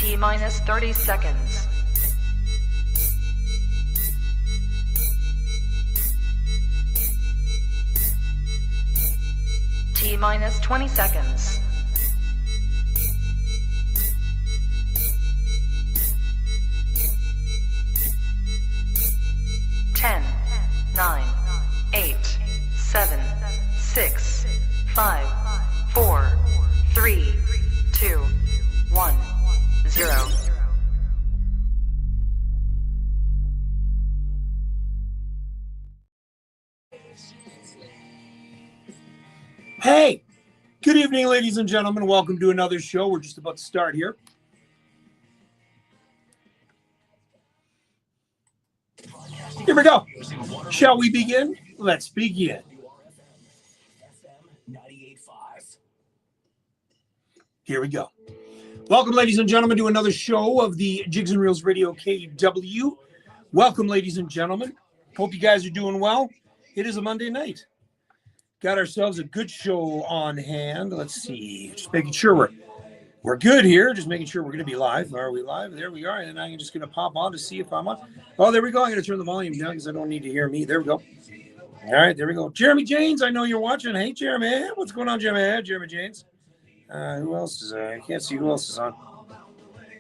T-minus 30 seconds. T-minus 20 seconds. Ten, 9, 8, 7, 6, 5, 4, 3, 2, 1, 0. Hey, good evening, ladies and gentlemen. Welcome to another show. We're just about to start here. Here we go. Shall we begin? Let's begin. Here we go. Welcome, ladies and gentlemen, to another show of the Jigs and Reels Radio KW. Welcome, ladies and gentlemen. Hope you guys are doing well. It is a Monday night. Got ourselves a good show on hand. Let's see. Just making sure we're good here. Just making sure we're going to be live. Are we live? There we are. And I'm just going to pop on to see if I'm on. Oh, there we go. I'm going to turn the volume down because I don't need to hear me. There we go. All right, there we go. Jeremy Janes, I know you're watching. Hey, Jeremy. What's going on, Jeremy? Jeremy Janes. Who else is I can't see who else is on. All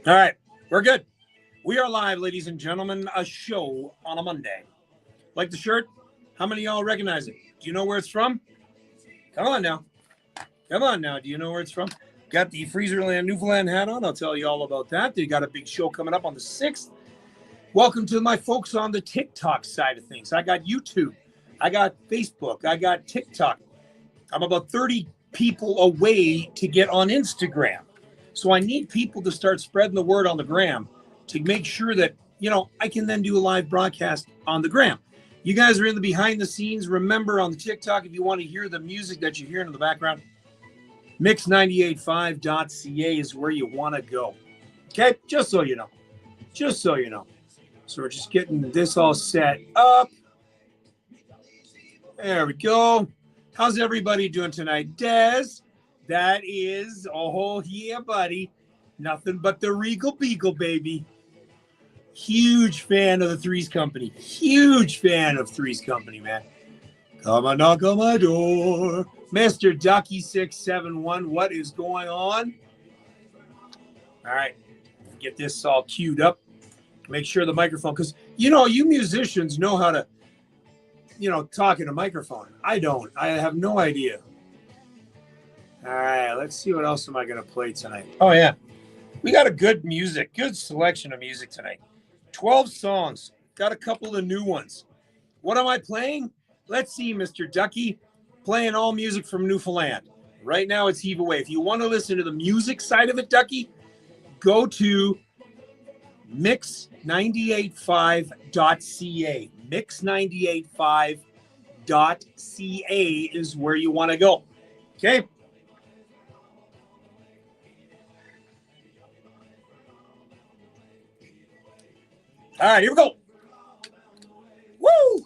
right, we're good. We are live, ladies and gentlemen. A show on a Monday. Like the shirt? How many of y'all recognize it? Do you know where it's from? Come on now. Come on now. Do you know where it's from? Got the Freezerland Newfoundland hat on. I'll tell you all about that. They got a big show coming up on the 6th. Welcome to my folks on the TikTok side of things. I got YouTube. I got Facebook. I got TikTok. I'm about 30 people away to get on Instagram. So I need people to start spreading the word on the gram to make sure that, I can then do a live broadcast on the gram. You guys are in the behind the scenes. Remember, on the TikTok, if you want to hear the music that you're hearing in the background, mix985.ca is where you want to go. Okay? Just so you know. Just so you know. So we're just getting this all set up. There we go. How's everybody doing tonight? Des, that is, oh yeah, buddy. Nothing but the Regal Beagle, baby. Huge fan of the Threes Company. Huge fan of Threes Company, man. Come on, knock on my door. Mr. Ducky671, what is going on? All right. Get this all queued up. Make sure the microphone, because, you musicians know how to, talk in a microphone. I don't. I have no idea. All right. Let's see what else am I going to play tonight. Oh, yeah. We got a good selection of music tonight. 12 songs. Got a couple of new ones. What am I playing? Let's see, Mr. Ducky. Playing all music from Newfoundland. Right now it's Heave Away. If you want to listen to the music side of it, Ducky, go to mix985.ca. Mix985.ca is where you want to go. Okay? All right, here we go. Woo!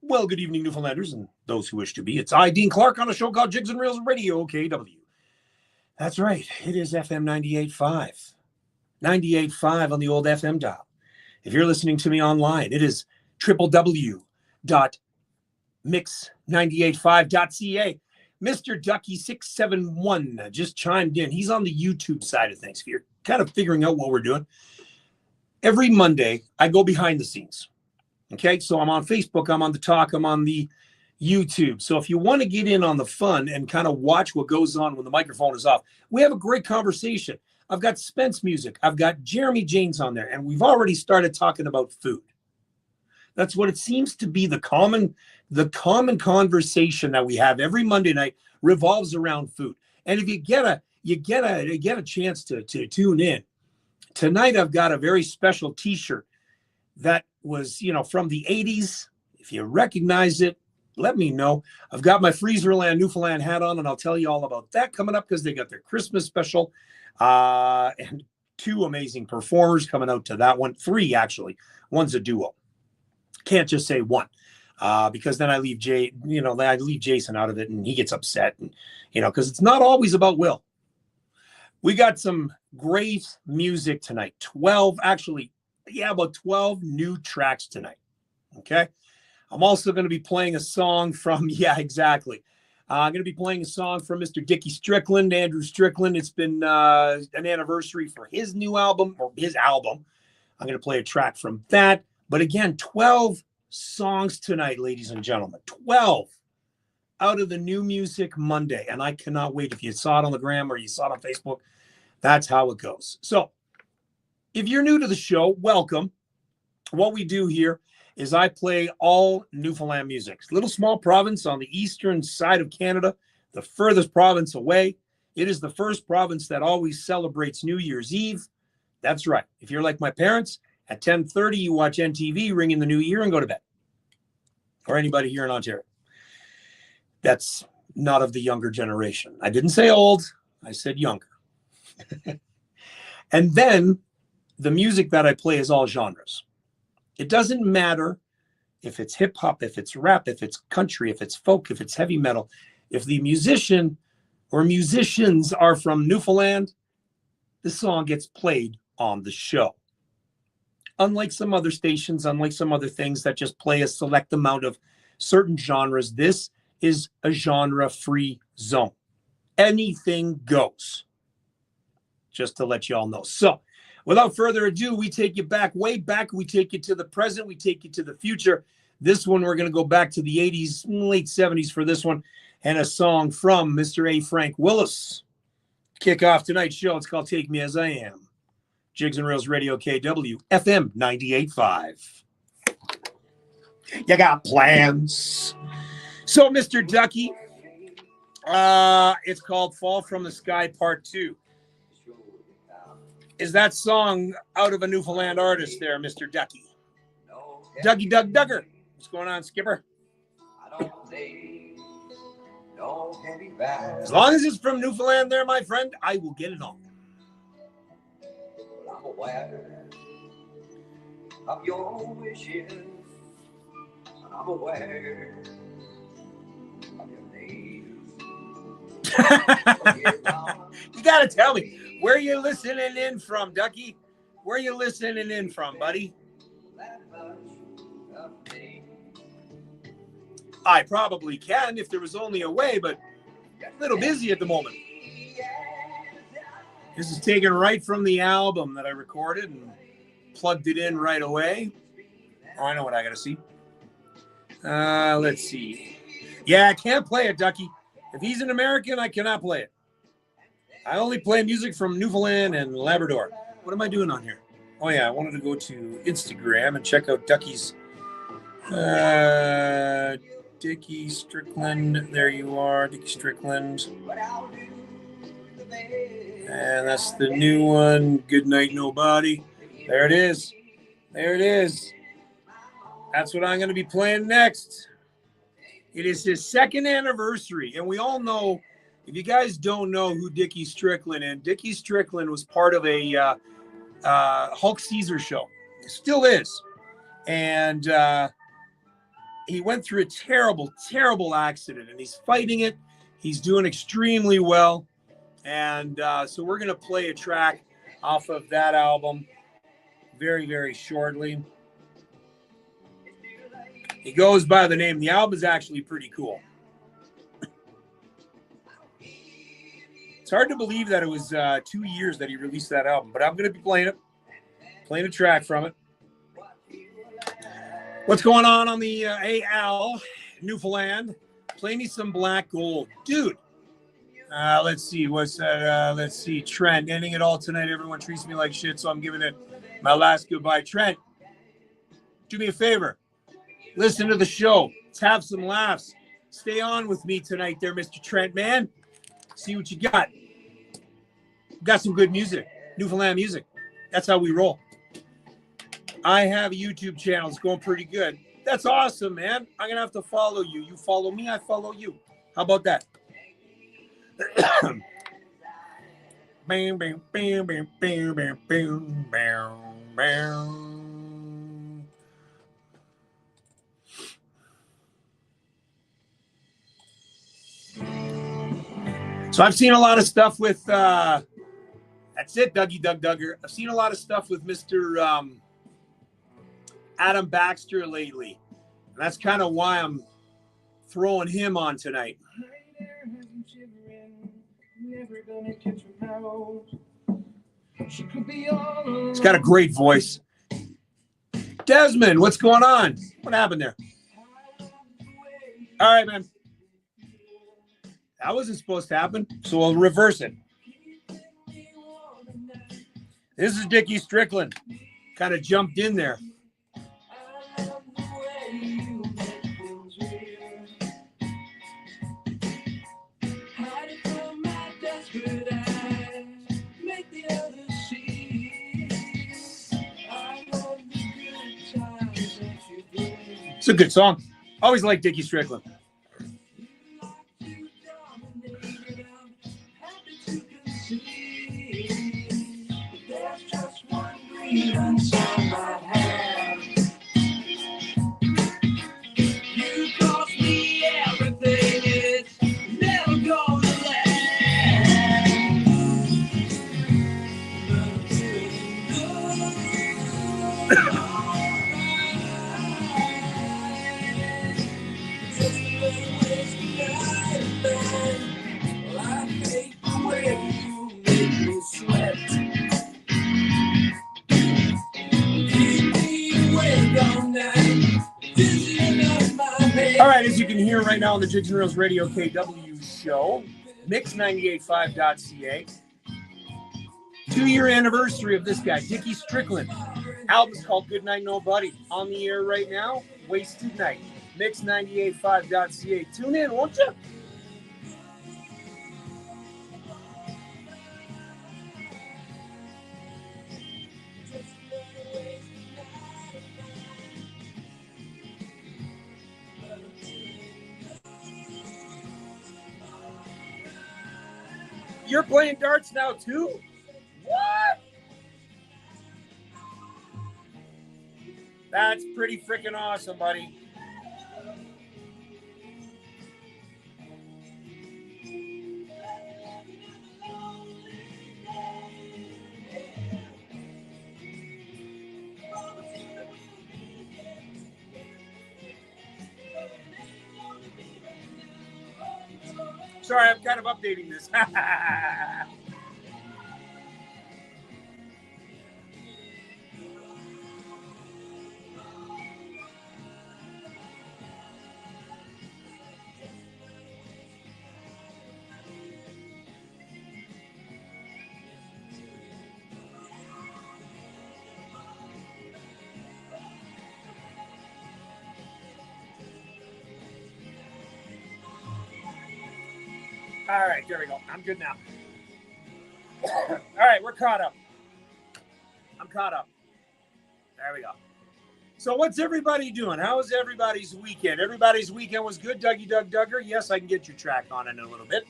Well, good evening, Newfoundlanders, and those who wish to be. It's I, Dean Clark, on a show called Jigs and Reels Radio KW. That's right. It is FM 98.5. 98.5 on the old FM dial. If you're listening to me online, it is www.mix985.ca. Mr. Ducky671 just chimed in. He's on the YouTube side of things. If you're kind of figuring out what we're doing, every Monday, I go behind the scenes. Okay, so I'm on Facebook, I'm on the talk, I'm on the YouTube. So if you want to get in on the fun and kind of watch what goes on when the microphone is off, we have a great conversation. I've got Spence music. I've got Jeremy Janes on there, and we've already started talking about food. That's what it seems to be. The common conversation that we have every Monday night revolves around food. And if you get a chance to tune in, tonight I've got a very special T-shirt that was, from the 80s. If you recognize it, let me know. I've got my Freezerland Newfoundland hat on, and I'll tell you all about that coming up because they got their Christmas special. And 2 amazing performers coming out to that one. 3, actually. One's a duo. Can't just say 1. Because then I leave Jason out of it, and he gets upset, and because it's not always about Will. We got some great music tonight. 12, actually, about 12 new tracks tonight. Okay. I'm also going to be playing a song from, yeah, exactly. I'm going to be playing a song from Mr. Dickie Strickland, Andrew Strickland. It's been an anniversary for his new album, or his album. I'm going to play a track from that. But again, 12 songs tonight, ladies and gentlemen. 12 out of the New Music Monday. And I cannot wait. If you saw it on the gram or you saw it on Facebook, that's how it goes. So if you're new to the show, welcome. What we do here is I play all Newfoundland music. Little small province on the eastern side of Canada, the furthest province away. It is the first province that always celebrates New Year's Eve. That's right. If you're like my parents, at 10:30, you watch NTV, ring in the new year, and go to bed. Or anybody here in Ontario. That's not of the younger generation. I didn't say old. I said younger. And then the music that I play is all genres. It doesn't matter if it's hip hop, if it's rap, if it's country, if it's folk, if it's heavy metal. If the musician or musicians are from Newfoundland, the song gets played on the show. Unlike some other stations, unlike some other things that just play a select amount of certain genres, this is a genre-free zone. Anything goes. Just to let you all know. So, without further ado, we take you back, way back. We take you to the present. We take you to the future. This one, we're going to go back to the 80s, late 70s for this one, and a song from Mr. A. Frank Willis. Kick off tonight's show. It's called Take Me As I Am. Jigs and Reels Radio KW, FM 98.5. You got plans. So, Mr. Ducky, it's called Fall from the Sky Part 2. Is that song out of a Newfoundland artist there, Mr. Ducky? Dougie Doug Duggar. What's going on, Skipper? As long as it's from Newfoundland there, my friend, I will get it on. I'm aware of your wishes, and I'm aware of your needs. You got to tell me, where you listening in from, Ducky? Where you listening in from, buddy? I probably can if there was only a way, but a little busy at the moment. This is taken right from the album that I recorded and plugged it in right away. Oh, I know what I got to see. Let's see. Yeah, I can't play it, Ducky. If he's an American, I cannot play it. I only play music from Newfoundland and Labrador. What am I doing on here? Oh, yeah, I wanted to go to Instagram and check out Ducky's. Dickie Strickland. There you are, Dickie Strickland. And that's the new one. Good Night Nobody. There it is. There it is. That's what I'm going to be playing next. It is his second anniversary. And we all know, if you guys don't know who Dickie Strickland is, Dickie Strickland was part of a Hulk Caesar show. It still is. And he went through a terrible, terrible accident. And he's fighting it. He's doing extremely well. And so we're going to play a track off of that album very, very shortly. He goes by the name. The album is actually pretty cool. It's hard to believe that it was 2 years that he released that album, but I'm going to be playing a track from it. What's going on the AL, Newfoundland? Play me some Black Gold. Dude. Let's see. What's that? Let's see. Trent, ending it all tonight. Everyone treats me like shit, so I'm giving it my last goodbye. Trent, do me a favor. Listen to the show. Let's have some laughs. Stay on with me tonight there, Mr. Trent, man. See what you got. Got some good music. Newfoundland music. That's how we roll. I have a YouTube channel. It's going pretty good. That's awesome, man. I'm going to have to follow you. You follow me, I follow you. How about that? Bam, bam, bam, bam, bam, bam, bam, bam, bam. So I've seen a lot of stuff with That's it, Dougie Doug Duggar. I've seen a lot of stuff with Mr. Adam Baxter lately. And that's kind of why I'm throwing him on tonight. He's got a great voice. Desmond, what's going on? What happened there? All right, man. That wasn't supposed to happen, so we'll reverse it. This is Dickie Strickland. Kind of jumped in there. It's a good song. Always like Dickie Strickland. All right, as you can hear right now on the Jigs and Reels Radio KW show, mix985.ca. 2-year anniversary of this guy, Dickie Strickland. Album's called Good Night Nobody. On the air right now, Wasted Night. Mix985.ca. Tune in, won't you? You're playing darts now, too? What? That's pretty freaking awesome, buddy. Sorry, I'm kind of updating this. All right, there we go. I'm good now. All right, we're caught up. I'm caught up. There we go. So what's everybody doing? How was everybody's weekend? Everybody's weekend was good, Dougie Doug Duggar. Yes, I can get your track on in a little bit.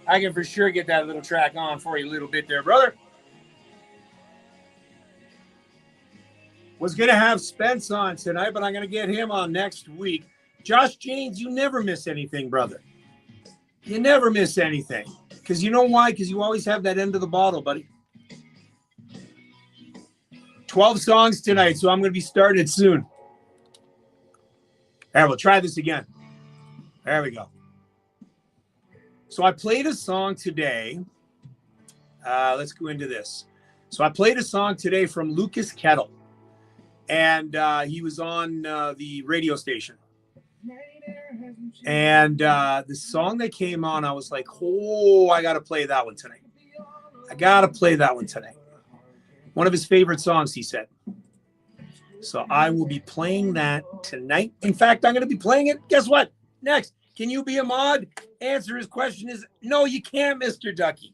I can for sure get that little track on for you a little bit there, brother. Was going to have Spence on tonight, but I'm going to get him on next week. Josh James, you never miss anything, brother. You never miss anything. Because you know why? Because you always have that end of the bottle, buddy. 12 songs tonight, so I'm going to be starting it soon. All right, we'll try this again. There we go. So I played a song today. Let's go into this. So I played a song today from Lucas Kettle. And he was on the radio station. And the song that came on, I was like, oh, I got to play that one tonight. I got to play that one tonight. One of his favorite songs, he said. So I will be playing that tonight. In fact, I'm going to be playing it. Guess what? Next. Can you be a mod? Answer his question is, no, you can't, Mr. Ducky.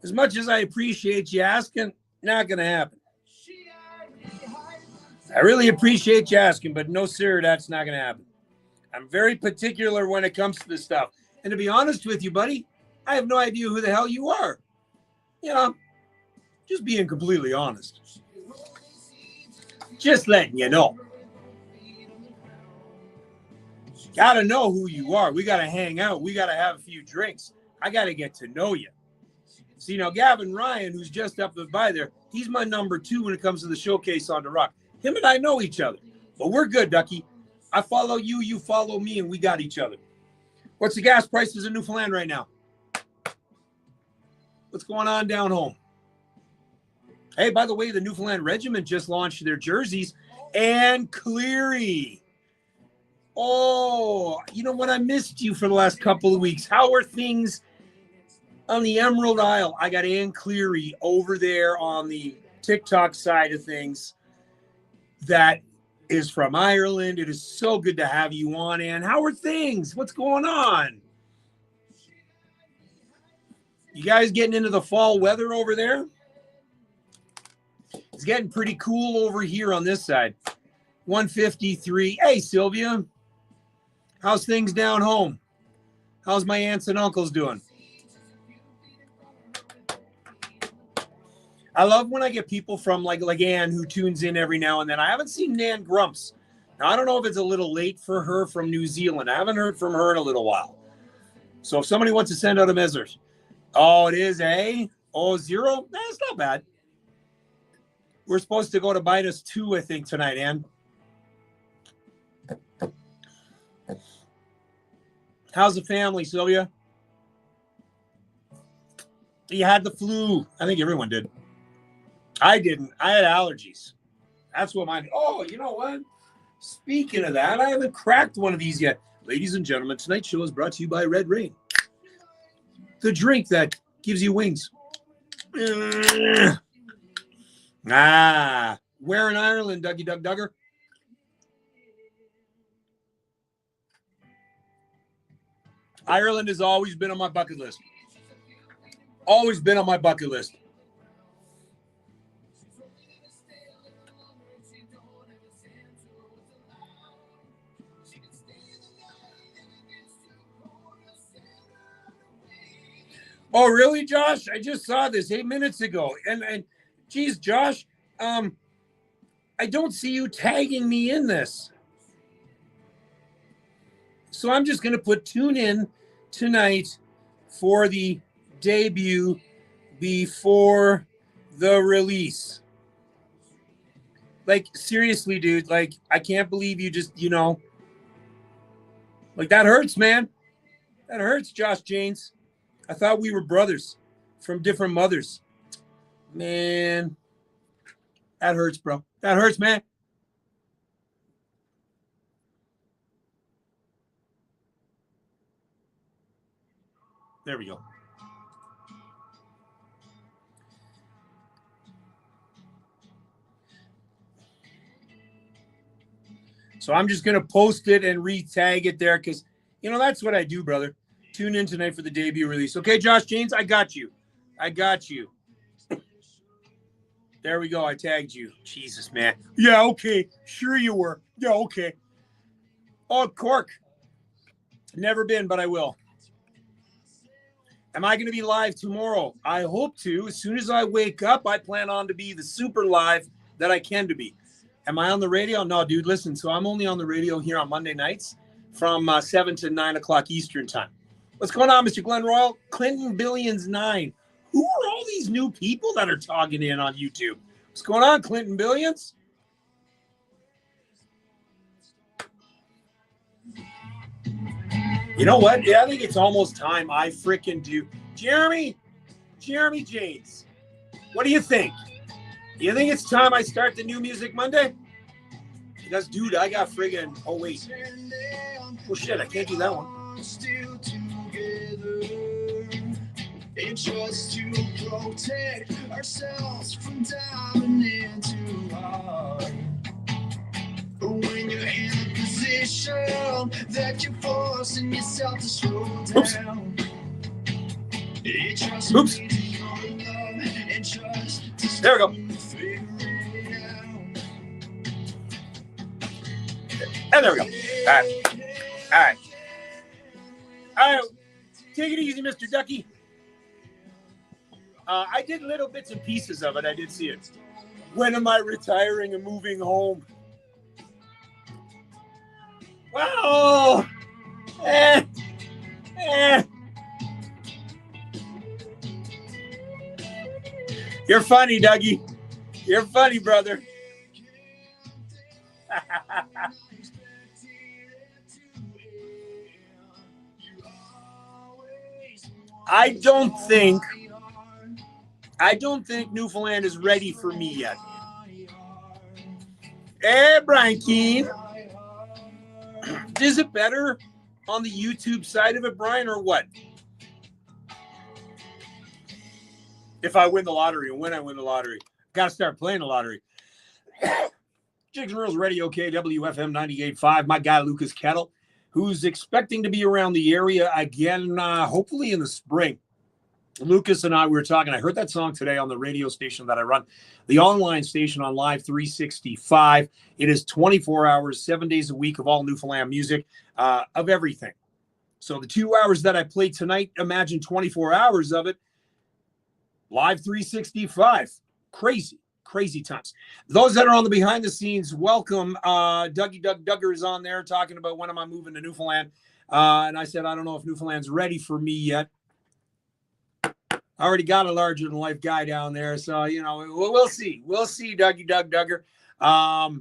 As much as I appreciate you asking, not going to happen. I really appreciate you asking, but no, sir, that's not going to happen. I'm very particular when it comes to this stuff. And to be honest with you, buddy, I have no idea who the hell you are. You know, just being completely honest. Just letting you know. Got to know who you are. We got to hang out. We got to have a few drinks. I got to get to know you. See, now Gavin Ryan, who's just up by there, he's my number 2 when it comes to the showcase on the rock. Him and I know each other, but we're good, Ducky. I follow you, you follow me, and we got each other. What's the gas prices in Newfoundland right now? What's going on down home? Hey, by the way, the Newfoundland Regiment just launched their jerseys. And Cleary. Oh, you know what? I missed you for the last couple of weeks. How are things on the Emerald Isle? I got Ann Cleary over there on the TikTok side of things that is from Ireland. It is so good to have you on, Ann. How are things? What's going on? You guys getting into the fall weather over there? It's getting pretty cool over here on this side. 153. Hey, Sylvia. How's things down home? How's my aunts and uncles doing? I love when I get people from like Ann who tunes in every now and then. I haven't seen Nan Grumps. Now, I don't know if it's a little late for her from New Zealand. I haven't heard from her in a little while. So if somebody wants to send out a message. Oh, it is, eh? Oh, 0? That's not bad. We're supposed to go to -2, I think, tonight, Ann. How's the family, Sylvia? You had the flu. I think everyone did. I didn't. I had allergies. That's what mine. Oh, you know what? Speaking of that, I haven't cracked one of these yet. Ladies and gentlemen, tonight's show is brought to you by Red Rain. The drink that gives you wings. Where in Ireland, Dougie Doug Duggar? Ireland has always been on my bucket list. Always been on my bucket list. Oh, really, Josh? I just saw this 8 minutes ago. And geez, Josh, I don't see you tagging me in this. So I'm just going to put tune in tonight for the debut before the release. Like, seriously, dude, like, I can't believe you just, like, that hurts, man. That hurts, Josh Janes. I thought we were brothers from different mothers. Man, that hurts, bro. That hurts, man. There we go. So I'm just going to post it and re-tag it there because, that's what I do, brother. Tune in tonight for the debut release. Okay, Josh Janes, I got you. There we go. I tagged you. Jesus, man. Yeah, okay. Sure you were. Yeah, okay. Oh, Cork. Never been, but I will. Am I going to be live tomorrow? I hope to. As soon as I wake up, I plan on to be the super live that I can to be. Am I on the radio? No, dude, listen. So I'm only on the radio here on Monday nights from 7 to 9 o'clock Eastern time. What's going on, Mr. Glenn Royal? Clinton Billions 9. Who are all these new people that are talking in on YouTube? What's going on, Clinton Billions? You know what? Yeah, I think it's almost time I freaking do. Jeremy Janes, what do you think? You think it's time I start the New Music Monday? Because, dude, I got friggin'... Oh, wait. Oh, shit, I can't do that one. It's just to protect ourselves from diving into hard. When you're in a position that you're forcing yourself to slow down. Oops. There we go. And there we go. All right. Take it easy, Mr. Ducky. I did little bits and pieces of it. I did see it. When am I retiring and moving home? Well, You're funny, Dougie. You're funny, brother. I don't think Newfoundland is ready for me yet. Hey, Brian Keane. Is it better on the YouTube side of it, Brian, or what? If I win the lottery, and when I win the lottery, got to start playing the lottery. Jigs and Reels Radio, KWFM 98.5. My guy, Lucas Kettle, who's expecting to be around the area again, hopefully in the spring. Lucas and I, we were talking. I heard that song today on the radio station that I run, the online station on Live 365. It is 24 hours, 7 days a week of all Newfoundland music, of everything. So the 2 hours that I played tonight, imagine 24 hours of it. Live 365. Crazy times. Those that are on the behind the scenes, welcome. Dougie Duggar is on there talking about when am I moving to Newfoundland. And I said, I don't know if Newfoundland's ready for me yet. I already got a larger than life guy down there. So, you know, we'll see. We'll see, Dougie Duggar. Got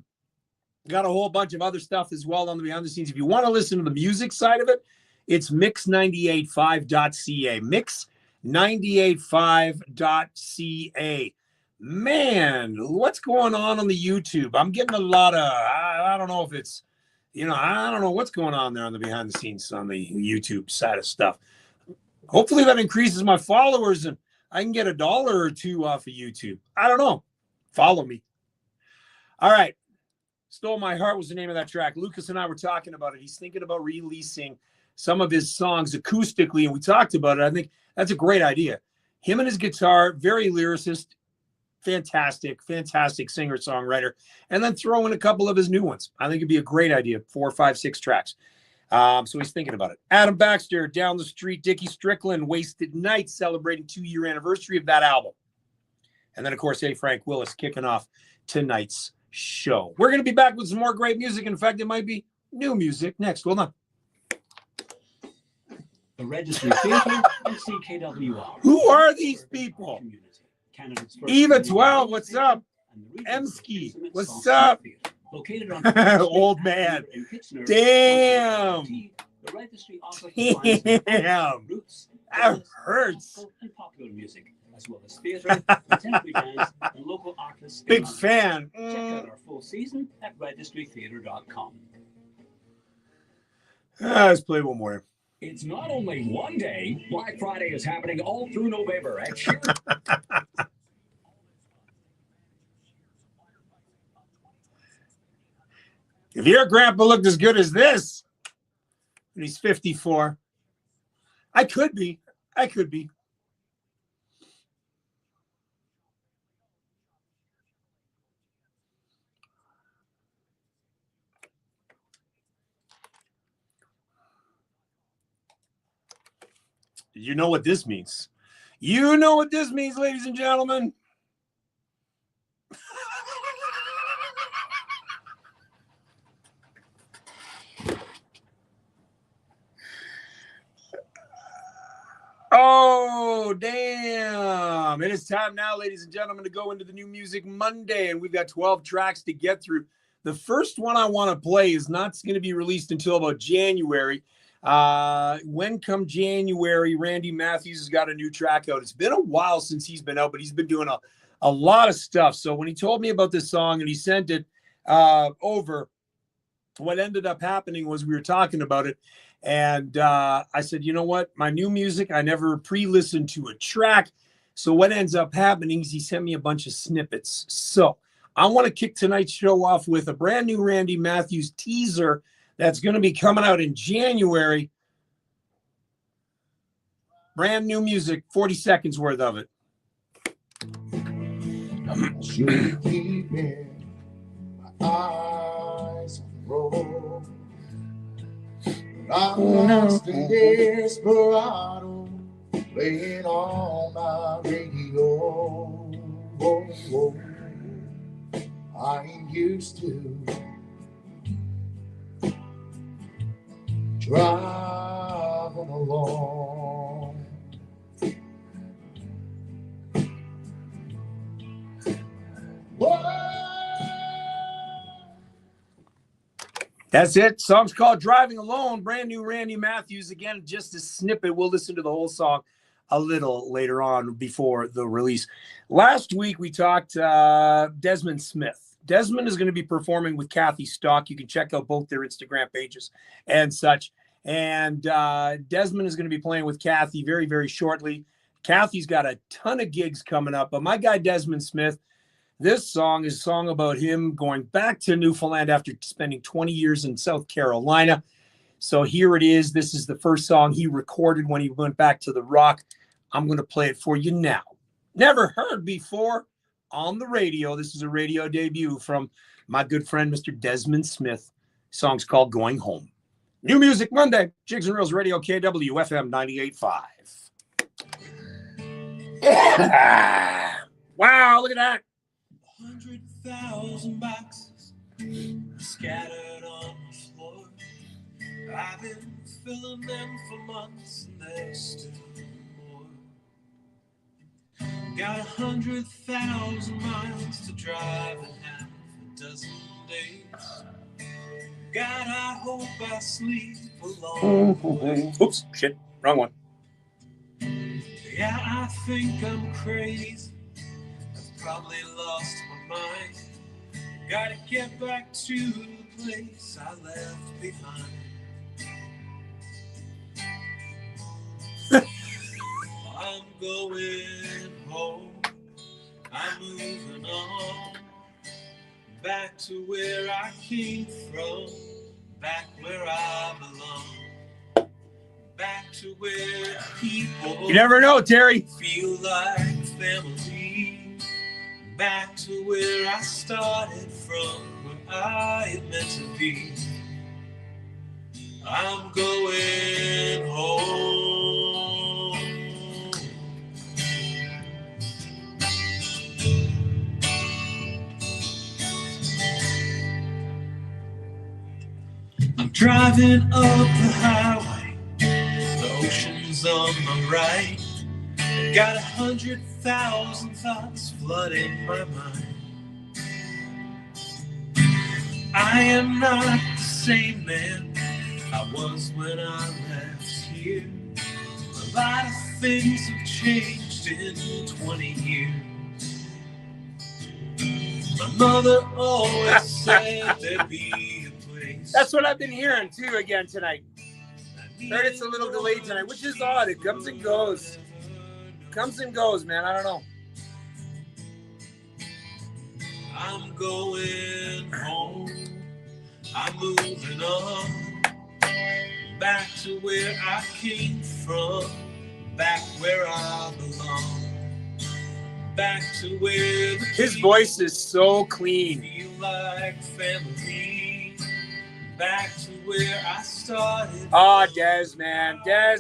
a whole bunch of other stuff as well on the behind the scenes. If you want to listen to the music side of it, it's mix985.ca. Mix985.ca. Man, what's going on the YouTube? I'm getting a lot of, I don't know if it's, you know, I don't know what's going on there on the behind the scenes on the YouTube side of stuff. Hopefully that increases my followers and I can get $1 or $2 off of YouTube. I don't know. Follow me. All right. Stole My Heart was the name of that track. Lucas and I were talking about it. He's thinking about releasing some of his songs acoustically, and we talked about it. I think that's a great idea. Him and his guitar, very lyricist, fantastic singer-songwriter, and then throw in a couple of his new ones. I think it'd be a great idea, 4, 5, 6 tracks. So he's thinking about it. Adam Baxter, Down the Street, Dickie Strickland, Wasted Night, celebrating 2-year anniversary of that album. And then, of course, A. Frank Willis kicking off tonight's show. We're going to be back with some more great music. In fact, it might be new music next. Hold on. The Registry Theatre and CKWR. Who are these people? Eva 12, what's up? Emski, what's up? Located on old man. Damn. Damn. That hurts. And popular music, as well as theatre, contemporary dance, and local artists. Big fan. Check out our full season at registrytheatre.com. Let's play one more. It's not only one day. Black Friday is happening all through November at Sheer. If your grandpa looked as good as this, and he's 54, I could be. You know what this means. You know what this means, ladies and gentlemen. Oh, damn. It is time now, ladies and gentlemen, to go into the New Music Monday, and we've got 12 tracks to get through. The first one I want to play is not going to be released until about January. When come January, Randy Matthews has got a new track out. It's been a while since he's been out, but he's been doing a lot of stuff. So when he told me about this song and he sent it over, what ended up happening was we were talking about it. And I said, you know what? My new music, I never pre-listened to a track. So what ends up happening is he sent me a bunch of snippets. So I want to kick tonight's show off with a brand new Randy Matthews teaser that's going to be coming out in January. Brand new music, 40 seconds worth of it. Should keep my eyes on the road. I'm lost in desperado, playing on my radio. Oh, oh. I ain't used to driving along. That's it. Song's called Driving Alone. Brand new Randy Matthews. Again, just a snippet. We'll listen to the whole song a little later on before the release. Last week, we talked Desmond Smith. Desmond is going to be performing with Kathy Stock. You can check out both their Instagram pages and such. And Desmond is going to be playing with Kathy very, very shortly. Kathy's got a ton of gigs coming up. But my guy, Desmond Smith, this song is a song about him going back to Newfoundland after spending 20 years in South Carolina. So here it is. This is the first song he recorded when he went back to the Rock. I'm going to play it for you now. Never heard before on the radio. This is a radio debut from my good friend, Mr. Desmond Smith. Song's called Going Home. New Music Monday, Jigs and Reels Radio, KW, FM 98.5. Wow, look at that. 100,000 boxes scattered on the floor. I've been filling them for months, and there's still more. Got 100,000 miles to drive in half a dozen days. God, I hope I sleep along the way. Oops, shit, wrong one. Yeah, I think I'm crazy. I've probably lost my mind. Gotta get back to the place I left behind. I'm going home. I'm moving on. Back to where I came from. Back where I belong. Back to where people You never know, Terry. feel like family. Back to where I started from, where I meant to be. I'm going home. I'm driving up the highway, the ocean's on my right. Got 100,000 thoughts flooding my mind. I am not the same man I was when I left here. A lot of things have changed in 20 years. My mother always said there'd be a place. That's what I've been hearing too again tonight. Heard it's a little delayed tonight, which is odd. It comes and goes. Comes and goes, man. I don't know. I'm going home. I'm moving on. Back to where I came from. Back where I belong. Back to where the His voice is so clean. feel like family. Back to where I started. Oh, Des, man. Des.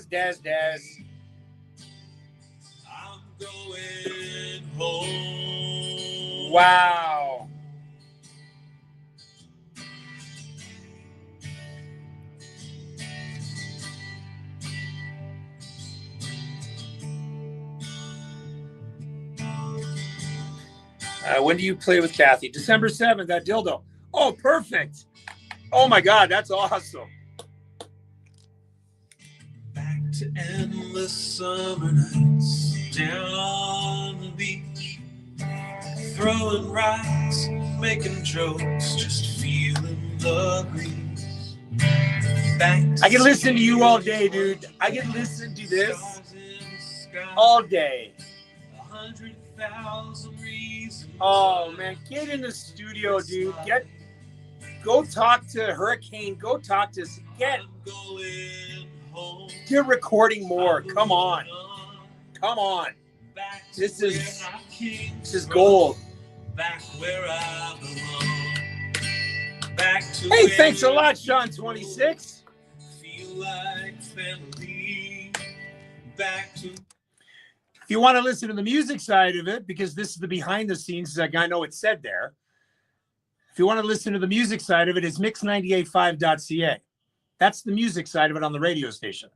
I'm going home. Wow. When do you play with Kathy? December 7th at Dildo. Oh, perfect. Oh, my God. That's awesome. Back to endless summer nights down on the beach, throwing rocks, making jokes, just feeling the breeze. Back to I can listen to you all day, dude. I can listen to this stars in the sky. all day. 100,000 reasons. Oh, man. Get in the studio, dude. Go talk to Hurricane. Go talk to... I'm going home. Get recording more. I'm Come on. moving on. Come on. Back to This is- where I came This is from. gold. Back where I belong. Back to Hey, where thanks a lot, Sean26. feel like family. Back to If you want to listen to the music side of it, because this is the behind the scenes, like I know it said there. If you want to listen to the music side of it, it's mix985.ca. That's the music side of it on the radio station.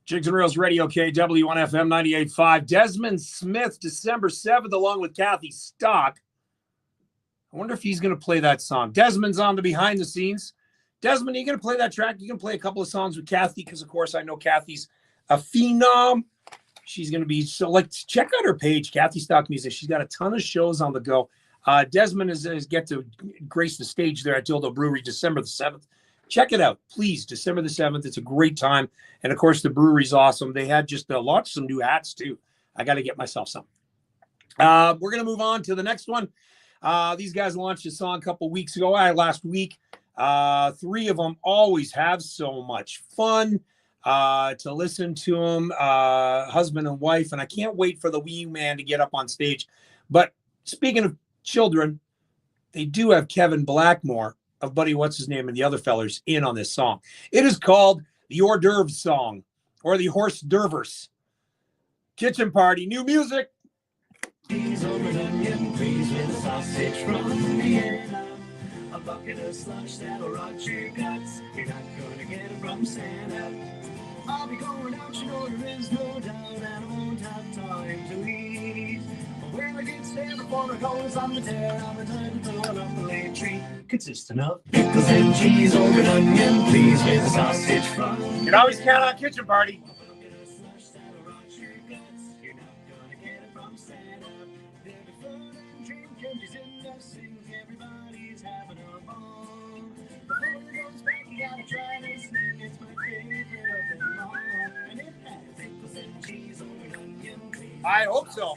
Jigs and Reels Radio, KW on FM 98.5. Desmond Smith, December 7th, along with Kathy Stock. I wonder if he's going to play that song. Desmond's on the behind the scenes. Desmond, are you going to play that track? You can play a couple of songs with Kathy because, of course, I know Kathy's a phenom. She's going to be, so like, check out her page, Kathy Stock Music. She's got a ton of shows on the go. Desmond is get to grace the stage there at Dildo Brewery December the 7th. Check it out, please. December the 7th. It's a great time. And, of course, the brewery's awesome. They had just launched some new hats, too. I got to get myself some. We're going to move on to the next one. These guys launched a song a couple weeks ago, last week. Three of them always have so much fun to listen to them, husband and wife. And I can't wait for the wee man to get up on stage. But speaking of children, they do have Kevin Blackmore of Buddy What's His Name and the other fellers in on this song. It is called the Hors d'oeuvres song, or the Horse d'oeuvres. Kitchen Party, new music. Please over an onion, please with a sausage from Vienna. A bucket of slush that'll rot your guts. You're not gonna get it from Santa. I'll be going out, you know there is no doubt, and I won't have time to eat. But when I get there before the goes on the tear, I'm entitled to a lovely treat consisting of pickles and cheese over an onion, please with a sausage from. You can always count on Kitchen Party. I hope so.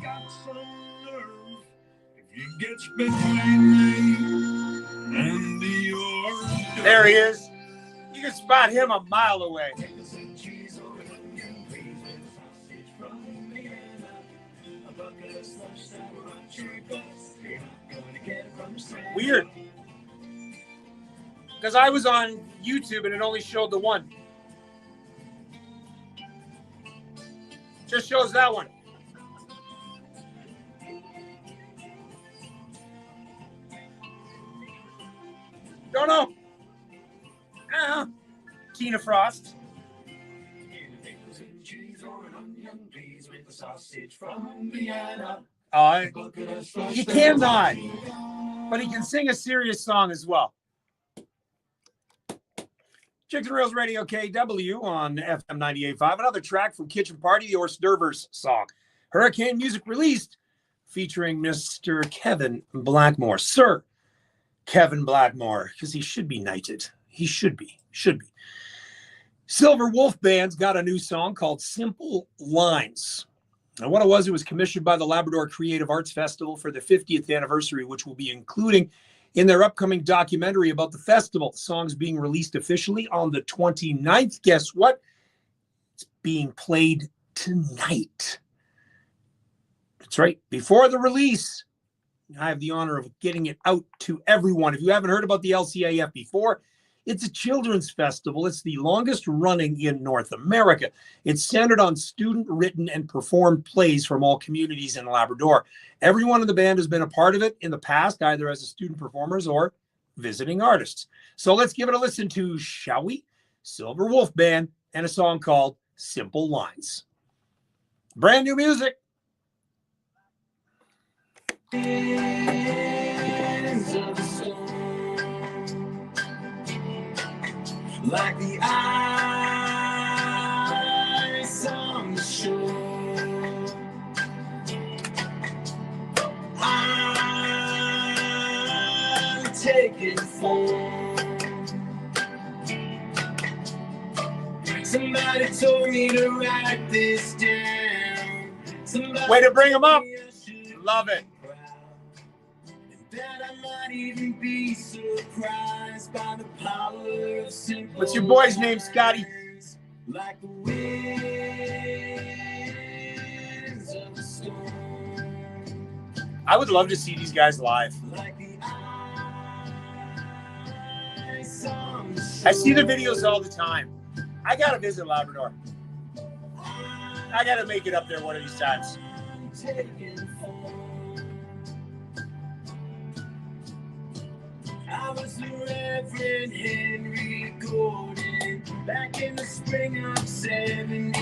Got some nerve if you get between me and your. There he is. You can spot him a mile away. Weird. Because I was on YouTube and it only showed the one. Just shows that one. Don't know. Tina Frost. He cannot, but he can sing a serious song as well. Jigs and Reels Radio KW on FM 98.5. Another track from Kitchen Party, the Hors d'oeuvres song. Hurricane music released featuring Mr. Kevin Blackmore. Sir Kevin Blackmore, because he should be knighted. He should be. Silver Wolf Band's got a new song called Simple Lines. And what it was commissioned by the Labrador Creative Arts Festival for the 50th anniversary, which will be including in their upcoming documentary about the festival. The song's being released officially on the 29th. Guess what? It's being played tonight. That's right. Before the release, I have the honor of getting it out to everyone. If you haven't heard about the LCAF before, it's a children's festival. It's the longest running in North America. It's centered on student-written and performed plays from all communities in Labrador. Everyone in the band has been a part of it in the past, either as a student performers or visiting artists. So let's give it a listen to, shall we? Silver Wolf Band and a song called Simple Lines. Brand new music. Like the ice on the shore, I'm taking form. Somebody told me to write this down. Way to bring them up. Love it. That I might even be surprised by the power of simple. What's your boy's name, Scotty? Like the winds of the storm. I would love to see these guys live. Like the ice on the shore. I see the videos all the time. I gotta visit Labrador. I gotta make it up there one of these times. I'm taking form. was the Reverend Henry Gordon back in the spring of '79.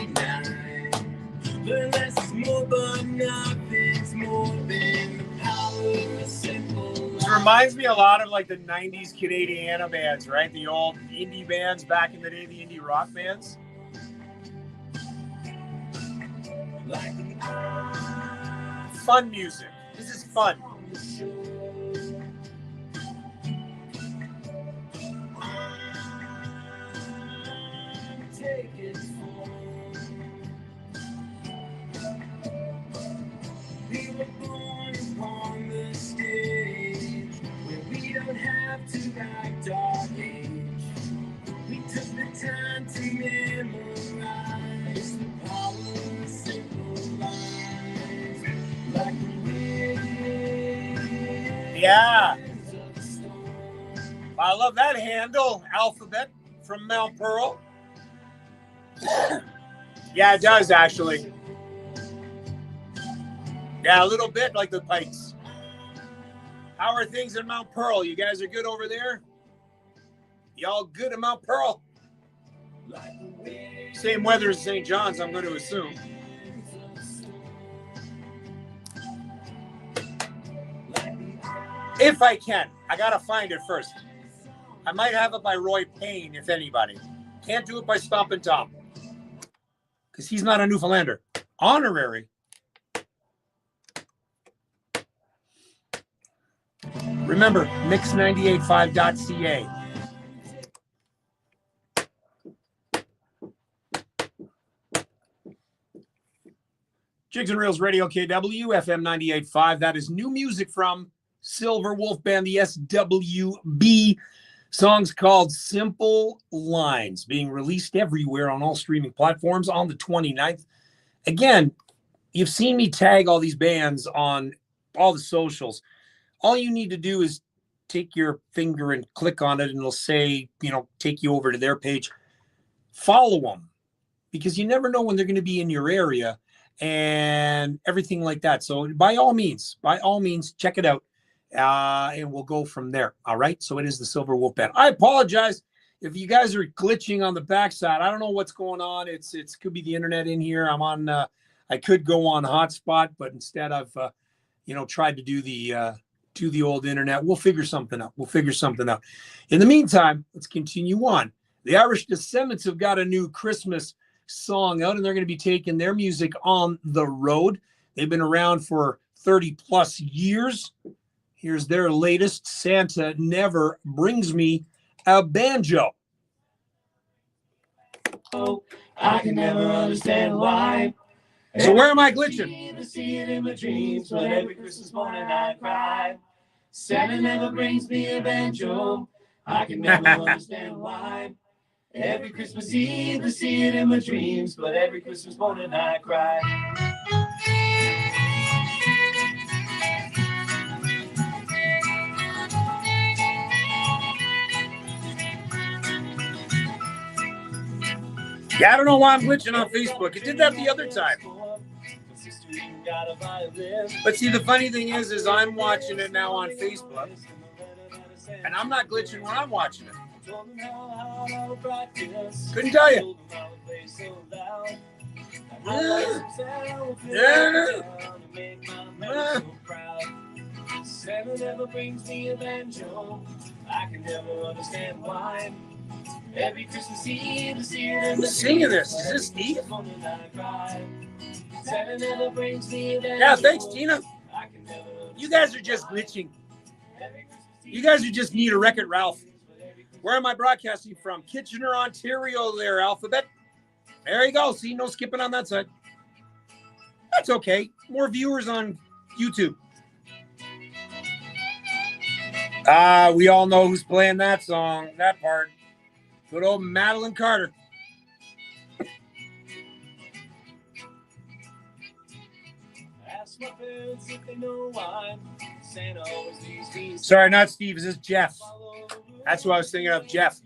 The less is more, but nothing's more than the power of a simple life. It reminds me a lot of like the 90s Canadiana bands, right? The old indie bands back in the day, the indie rock bands. Fun music. This is fun. We were born upon the stage where we don't have to act our age. We took the time to memorize the power of simple lives, like the wind. Yeah. I love that handle, Alphabet from Mount Pearl. Yeah, it does actually. Yeah, a little bit like the Pikes. How are things in Mount Pearl? You guys are good over there? Y'all good in Mount Pearl? Same weather as St. John's, I'm going to assume. If I can. I got to find it first. I might have it by Roy Payne, if anybody. Can't do it by Stompin' Tom. Because he's not a Newfoundlander. Honorary. Remember, mix985.ca. Jigs and Reels Radio KW, FM 98.5. That is new music from Silver Wolf Band, the SWB. Songs called Simple Lines, being released everywhere on all streaming platforms on the 29th. Again, you've seen me tag all these bands on all the socials. All you need to do is take your finger and click on it, and it'll say, take you over to their page. Follow them, because you never know when they're going to be in your area and everything like that. So by all means, check it out, and we'll go from there. All right. So it is the Silver Wolf Band. I apologize if you guys are glitching on the backside. I don't know what's going on. It could be the internet in here. I'm on. I could go on hotspot, but instead I've tried to do the old internet. We'll figure something out. In the meantime, let's continue on. The Irish Descendants have got a new Christmas song out, and they're going to be taking their music on the road. They've been around for 30 plus years. Here's their latest, Santa Never Brings Me a Banjo. Oh, I can never understand why. So where am I glitching? I see it in my dreams, but every Christmas morning I cry. Santa never brings me a banjo. I can never understand why. Every Christmas Eve I see it in my dreams, but every Christmas morning I cry. Yeah, I don't know why I'm glitching on Facebook. It did that the other time. But see, the funny thing is I'm watching it now on Facebook, and I'm not glitching when I'm watching it. Couldn't tell you. Santa never brings me a banjo. I can never understand why. Every Christmas Eve, Who's singing this? Is this Steve? Santa never brings me a banjo. Yeah, thanks, Tina. You guys are just glitching. You guys are just need a record, Ralph. Where am I broadcasting from? Kitchener, Ontario there, Alphabet. There you go. See, no skipping on that side. That's okay. More viewers on YouTube. We all know who's playing that song, that part. Good old Madeline Carter. Ask my parents if they know why Santa always leaves me. Sorry, not Steve. Is this Jeff? That's who I was thinking of, Jeff.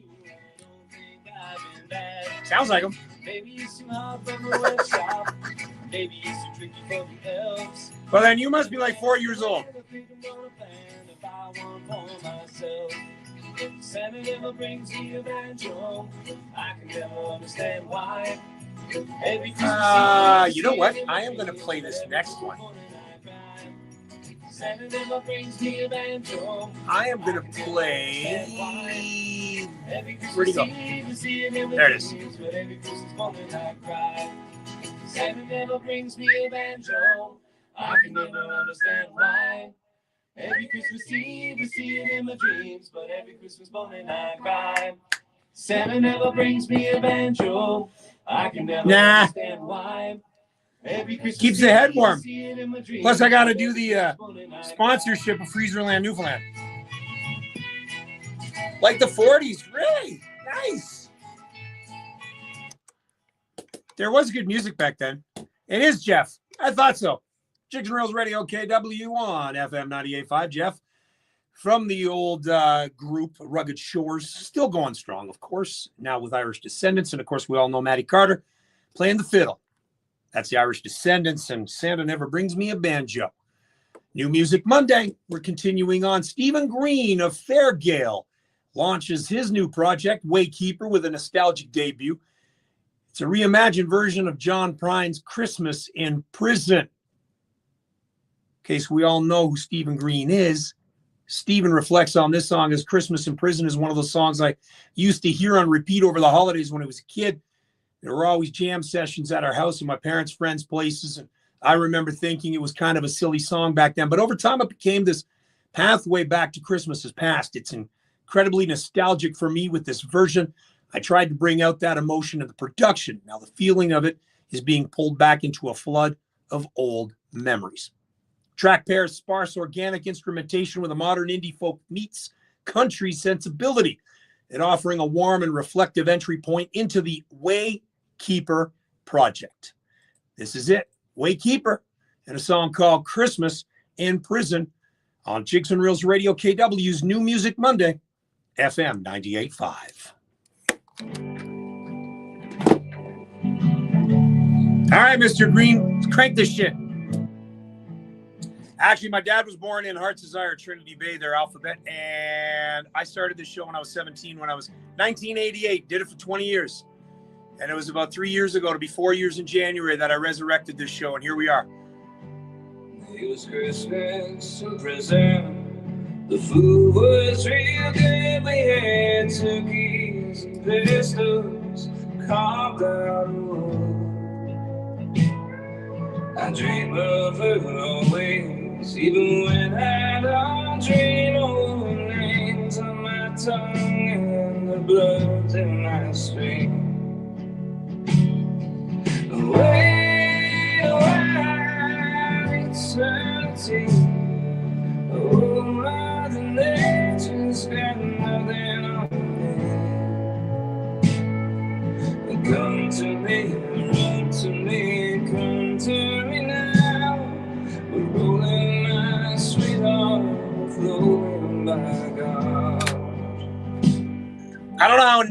Sounds like him. Maybe it's too hard from the web shop. Maybe it's too tricky for the elves. Well, then you must be like 4 years old. Santa never brings me a banjo. I can never understand why. Every Christmas you know what? I am going to play this next one. Santa never brings me a banjo. I am going to play. Where'd he go? There it is. Every Christmas morning I cry. Santa never brings me a banjo. I can never understand why. Every Christmas Eve I see it in my dreams, but every Christmas morning I cry. Santa never brings me a banjo. I can never understand why. Every Christmas Keeps the head warm. see it in my dreams, Plus, I got to do the sponsorship of Freezerland Newfoundland. Like the 40s, really nice. There was good music back then. It is, Jeff. I thought so. Jigs and Reels Radio KW on FM 98.5. Jeff from the old group Rugged Shores, still going strong, of course, now with Irish Descendants. And, of course, we all know Matty Carter playing the fiddle. That's the Irish Descendants, and Santa Never Brings Me a Banjo. New Music Monday. We're continuing on. Stephen Green of Fairgale launches his new project, Waykeeper, with a nostalgic debut. It's a reimagined version of John Prine's Christmas in Prison. In case we all know who Stephen Green is, Stephen reflects on this song as Christmas in Prison is one of those songs I used to hear on repeat over the holidays when I was a kid. There were always jam sessions at our house and my parents' friends' places, and I remember thinking it was kind of a silly song back then. But over time, it became this pathway back to Christmas's past. It's incredibly nostalgic for me with this version. I tried to bring out that emotion in the production. Now the feeling of it is being pulled back into a flood of old memories. Track pairs sparse organic instrumentation with a modern indie folk meets country sensibility, and offering a warm and reflective entry point into the Waykeeper project. This is it, Waykeeper, and a song called Christmas in Prison on Jigs and Reels Radio KW's New Music Monday, FM 98.5. All right, Mr. Green, crank this shit. Actually, my dad was born in Heart's Desire, Trinity Bay, their alphabet, and I started this show when I was 17, when I was 1988, did it for 20 years. And it was about 3 years ago, to be 4 years in January, that I resurrected this show, and here we are. It was Christmas in prison. The food was real good. We had turkeys and pistols carved out of wood. I dream of her always, even when I don't dream of her names on my tongue and the blood in my stream. Wait a while, eternity. Oh, Mother Nature's got nothing on me. Come to me, run to me, come to me now. We're rolling my sweetheart, flowing by God. I don't know how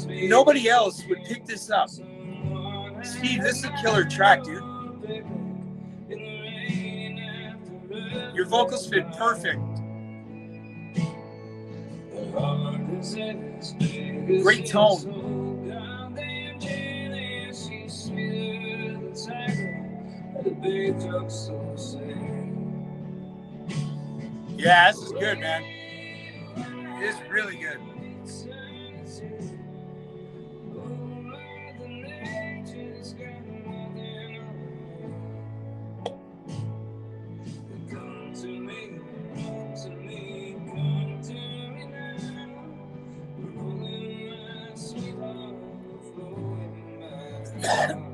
nobody else would pick this up. Steve, this is a killer track, dude. Your vocals fit perfect. Great tone. Yeah, this is good, man. It is really good.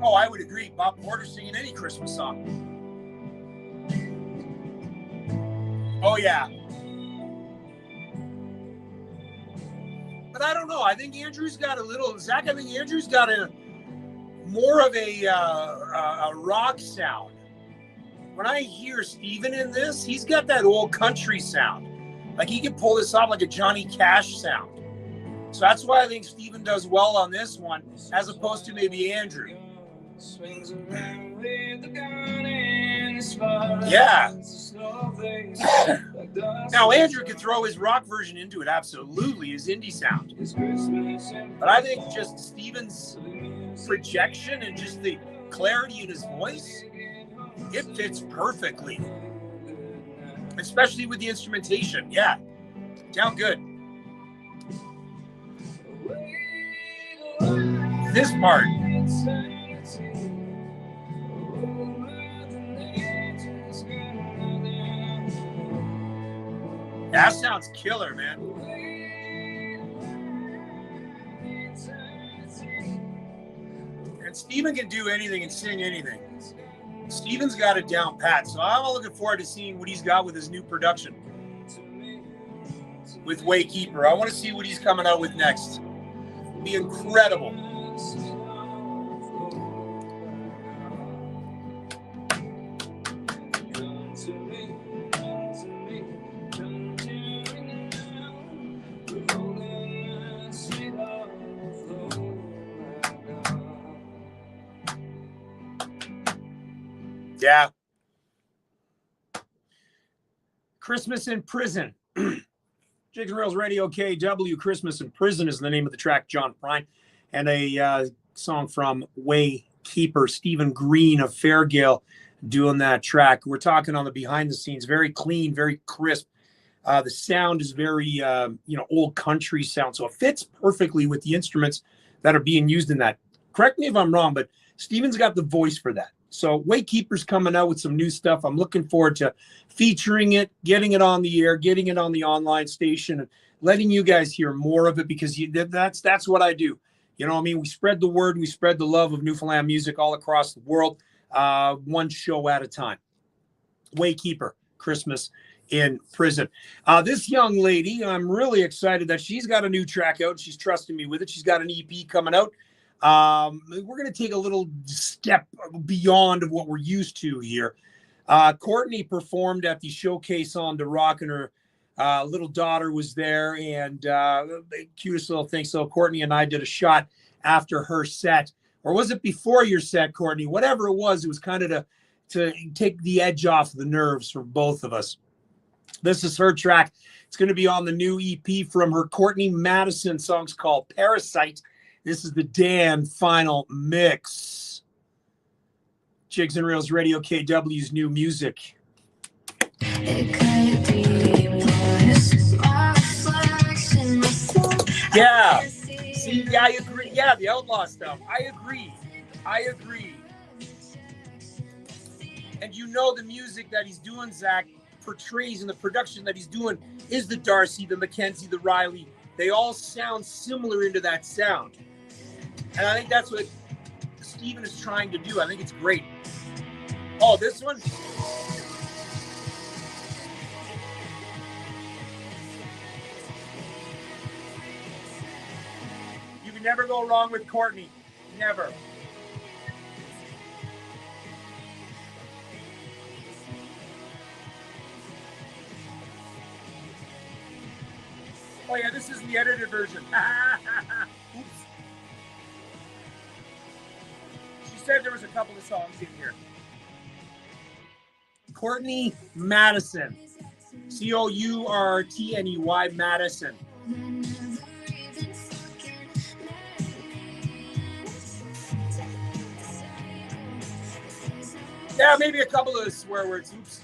Oh, I would agree. Bob Porter singing any Christmas song. Oh, yeah. But I don't know. I think Andrew's got a little, Zach, I think Andrew's got more of a rock sound. When I hear Steven in this, he's got that old country sound. Like he could pull this off like a Johnny Cash sound. So that's why I think Steven does well on this one, as opposed to maybe Andrew. Yeah. Now, Andrew could throw his rock version into it, absolutely, his indie sound. But I think just Steven's projection and just the clarity in his voice, it fits perfectly. Especially with the instrumentation. Yeah, sound good. This part. That sounds killer, man. And Steven can do anything and sing anything. Steven's got it down pat, so I'm looking forward to seeing what he's got with his new production with Waykeeper. I want to see what he's coming out with next. It'll be incredible. Yeah. Christmas in Prison. Jigs and Reels Radio KW. Christmas in Prison is the name of the track, John Prine. And a song from Waykeeper, Stephen Green of Fairgale doing that track. We're talking on the behind the scenes, very clean, very crisp. The sound is very, old country sound. So it fits perfectly with the instruments that are being used in that. Correct me if I'm wrong, but Steven's got the voice for that. So Waykeeper's coming out with some new stuff. I'm looking forward to featuring it, getting it on the air, getting it on the online station, and letting you guys hear more of it, because that's what I do. You know what I mean? We spread the word. We spread the love of Newfoundland music all across the world, one show at a time. Waykeeper, Christmas in Prison. This young lady, I'm really excited that she's got a new track out. She's trusting me with it. She's got an EP coming out. We're going to take a little step beyond of what we're used to here. Courtney performed at the Showcase on the Rock, and her little daughter was there, and the cutest little thing. So Courtney and I did a shot after her set, or was it before your set, Courtney? Whatever it was kind of to take the edge off the nerves for both of us. This is her track. It's going to be on the new EP from her, Courtney Madison. Song's called Parasite. This is the Dan final mix. Jigs and Reels Radio KW's new music. Yeah. See, yeah, I agree. Yeah, the Outlaw stuff. I agree. And you know the music that he's doing, Zach, portrays, and the production that he's doing is the Darcy, the Mackenzie, the Riley. They all sound similar into that sound. And I think that's what Steven is trying to do. I think it's great. Oh, this one? You can never go wrong with Courtney. Never. Oh, yeah, this is the edited version. Oops. She said there was a couple of songs in here. Courtney Madison. Courtney Madison. Yeah, maybe a couple of swear words. Oops.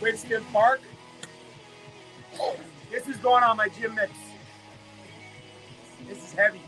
Winston Park. This is going on my gym mix. This is heavy.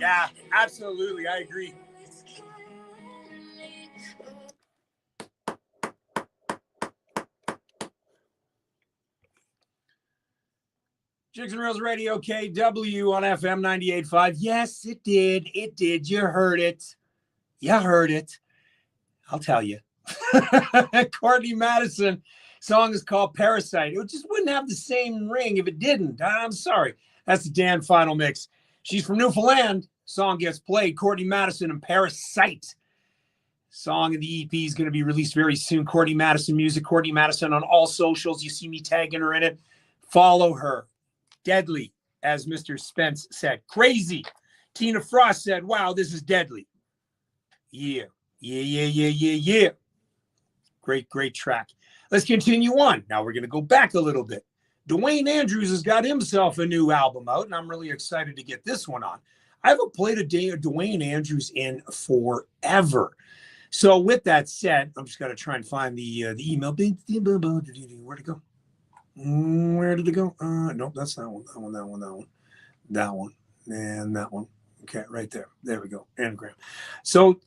Yeah, absolutely. I agree. Jigs and Reels Radio KW on FM 98.5. Yes, it did. It did. You heard it. You heard it. I'll tell you. Courtney Madison. Song is called Parasite. It just wouldn't have the same ring if it didn't. I'm sorry. That's the Dan Final Mix. She's from Newfoundland. Song gets played. Courtney Madison and Parasite. Song in the EP is going to be released very soon. Courtney Madison Music. Courtney Madison on all socials. You see me tagging her in it. Follow her. Deadly, as Mr. Spence said. Crazy. Tina Frost said, wow, this is deadly. Yeah. Great track. Let's continue on. Now we're going to go back a little bit. Dwayne Andrews has got himself a new album out, and I'm really excited to get this one on. I haven't played a day of Dwayne Andrews in forever. So with that said, I'm just going to try and find the email. Where'd it go? Where did it go? Nope, that's that one. That one, and that one. Okay, right there. There we go. Anagram. So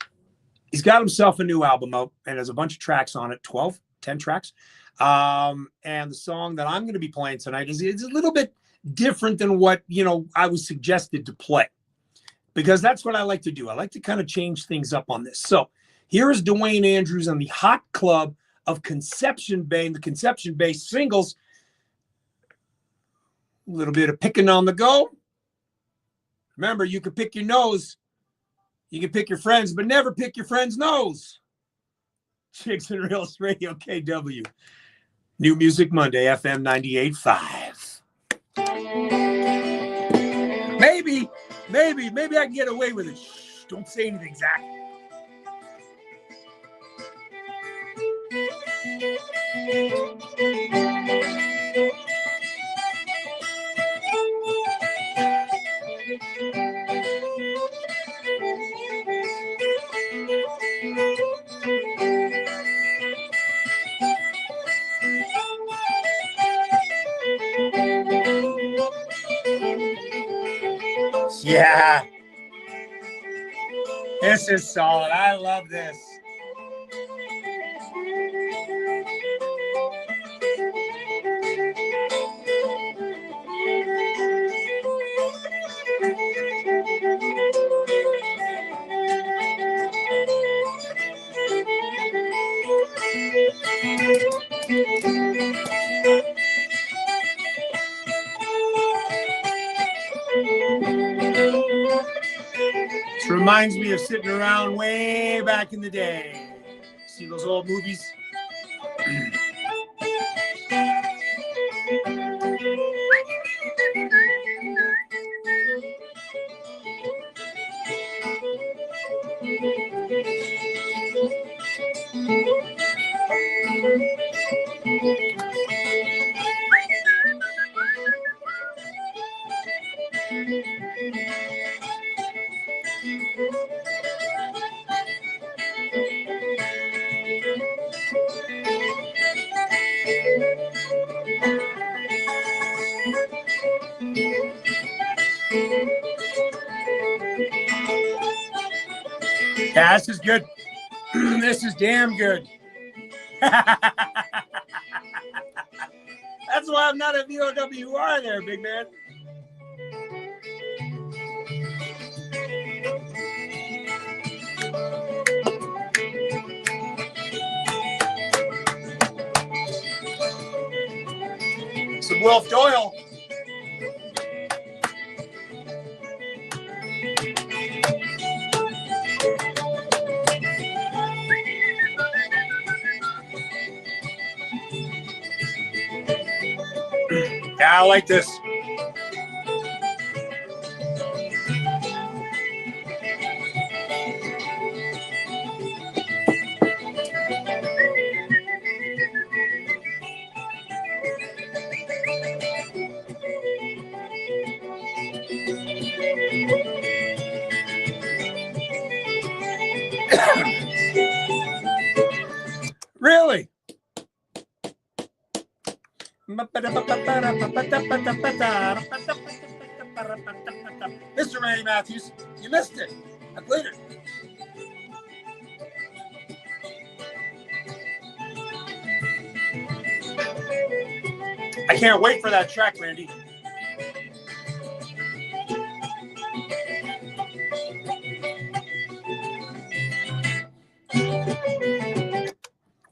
he's got himself a new album out, and there's a bunch of tracks on it, 10 tracks. And the song that I'm going to be playing tonight is a little bit different than what, I was suggested to play, because that's what I like to do. I like to kind of change things up on this. So here is Dwayne Andrews on the Hot Club of Conception Bay, and the Conception Bay singles. A little bit of picking on the go. Remember, you can pick your nose. You can pick your friends, but never pick your friend's nose. Jigs and Reels Radio KW. New Music Monday, FM 98.5. Maybe I can get away with it. Shh, don't say anything, Zach. Yeah. This is solid. I love this. This reminds me of sitting around way back in the day. See those old movies? Yeah, this is good. This is damn good. That's why I'm not a VOWR there, big man. Some Wolf Doyle. Yeah, I like this. Really? Mr. Randy Matthews, you missed it. I played it. I can't wait for that track, Randy.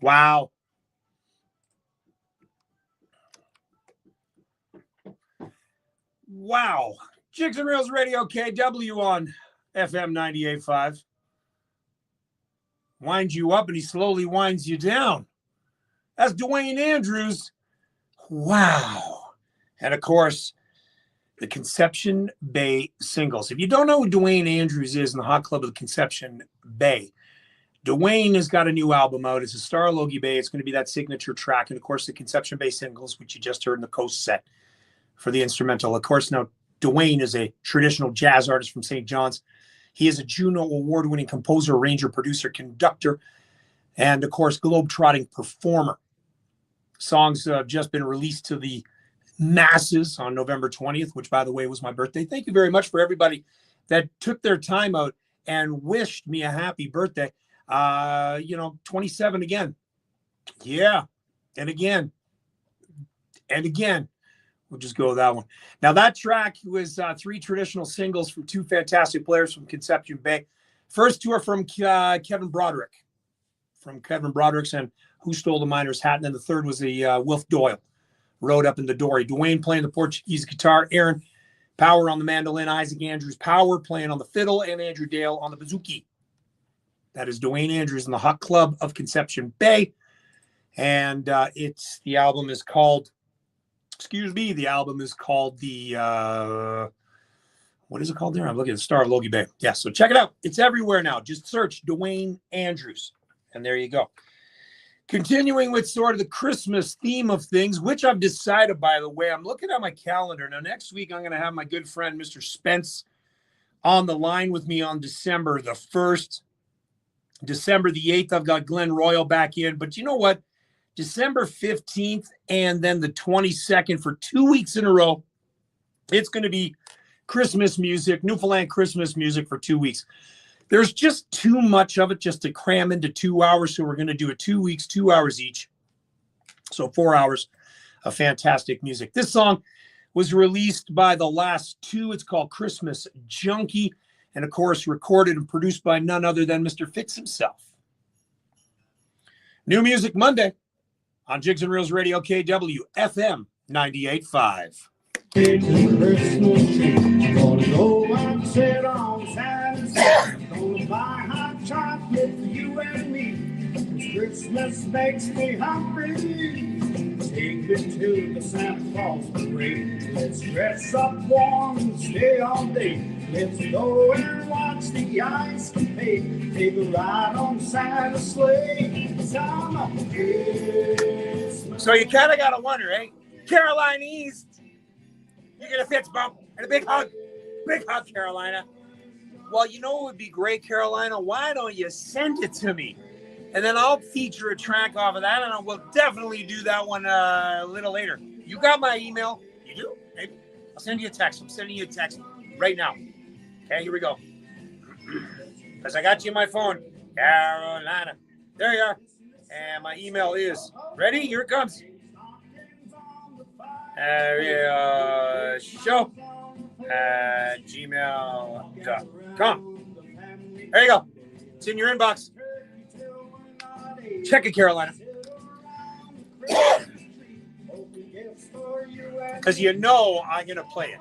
Wow. Wow. Jigs and Reels Radio KW on FM 98.5. Winds you up and he slowly winds you down. That's Dwayne Andrews. Wow. And of course, the Conception Bay Singles. If you don't know who Dwayne Andrews is in the Hot Club of the Conception Bay, Dwayne has got a new album out. It's a Star Logie Bay. It's going to be that signature track. And of course, the Conception Bay Singles, which you just heard in the Coast set for the instrumental. Of course, now Dwayne is a traditional jazz artist from St. John's. He is a Juno Award-winning composer, arranger, producer, conductor, and of course, globe-trotting performer. Songs have just been released to the masses on November 20th, which, by the way, was my birthday. Thank you very much for everybody that took their time out and wished me a happy birthday. 27 again. Yeah. And again. And again. We'll just go with that one. Now, that track was 3 traditional singles from 2 fantastic players from Conception Bay. First two are from Kevin Broderick. From Kevin Broderick's and Who Stole the Miner's Hat. And then the third was the Wilf Doyle, Rode Up in the Dory. Dwayne playing the Portuguese guitar. Aaron Power on the mandolin. Isaac Andrews Power playing on the fiddle. And Andrew Dale on the bouzouki. That is Dwayne Andrews in the Hot Club of Conception Bay. And the album is called what is it called there? I'm looking at the Star of Logie Bay. Yeah, so check it out. It's everywhere now. Just search Dwayne Andrews. And there you go. Continuing with sort of the Christmas theme of things, which I've decided, by the way, I'm looking at my calendar. Now, next week, I'm going to have my good friend, Mr. Spence, on the line with me on December the 1st. December the 8th, I've got Glenn Royal back in. But you know what? December 15th and then the 22nd for 2 weeks in a row, it's going to be Christmas music, Newfoundland Christmas music for 2 weeks. There's just too much of it just to cram into 2 hours, so we're going to do it 2 weeks, 2 hours each. So 4 hours of fantastic music. This song was released by the last 2. It's called Christmas Junkie, and of course recorded and produced by none other than Mr. Fitz himself. New Music Monday on Jigs and Reels Radio KW FM 98.5. It's a Christmas tree. Gonna go and sit on Santa's. Gonna buy hot chocolate for you and me. 'Cause Christmas makes me hungry. Take me to the Santa Claus parade. Let's dress up warm and stay all day. Let's go and watch the ice capade. Take a ride on Santa's sleigh. Summer Christmas. So you kind of got to wonder, eh? Carolina East. You get a Fitz bump and a big hug. Big hug, Carolina. Well, you know what would be great, Carolina? Why don't you send it to me? And then I'll feature a track off of that, and I will definitely do that one a little later. You got my email? You do? Maybe. I'll send you a text. I'm sending you a text right now. Okay, here we go. Because I got you in my phone. Carolina. There you are. And my email is, ready? Here it comes. Show at gmail.com. There you go. It's in your inbox. Check it, Carolina. Because you know I'm going to play it.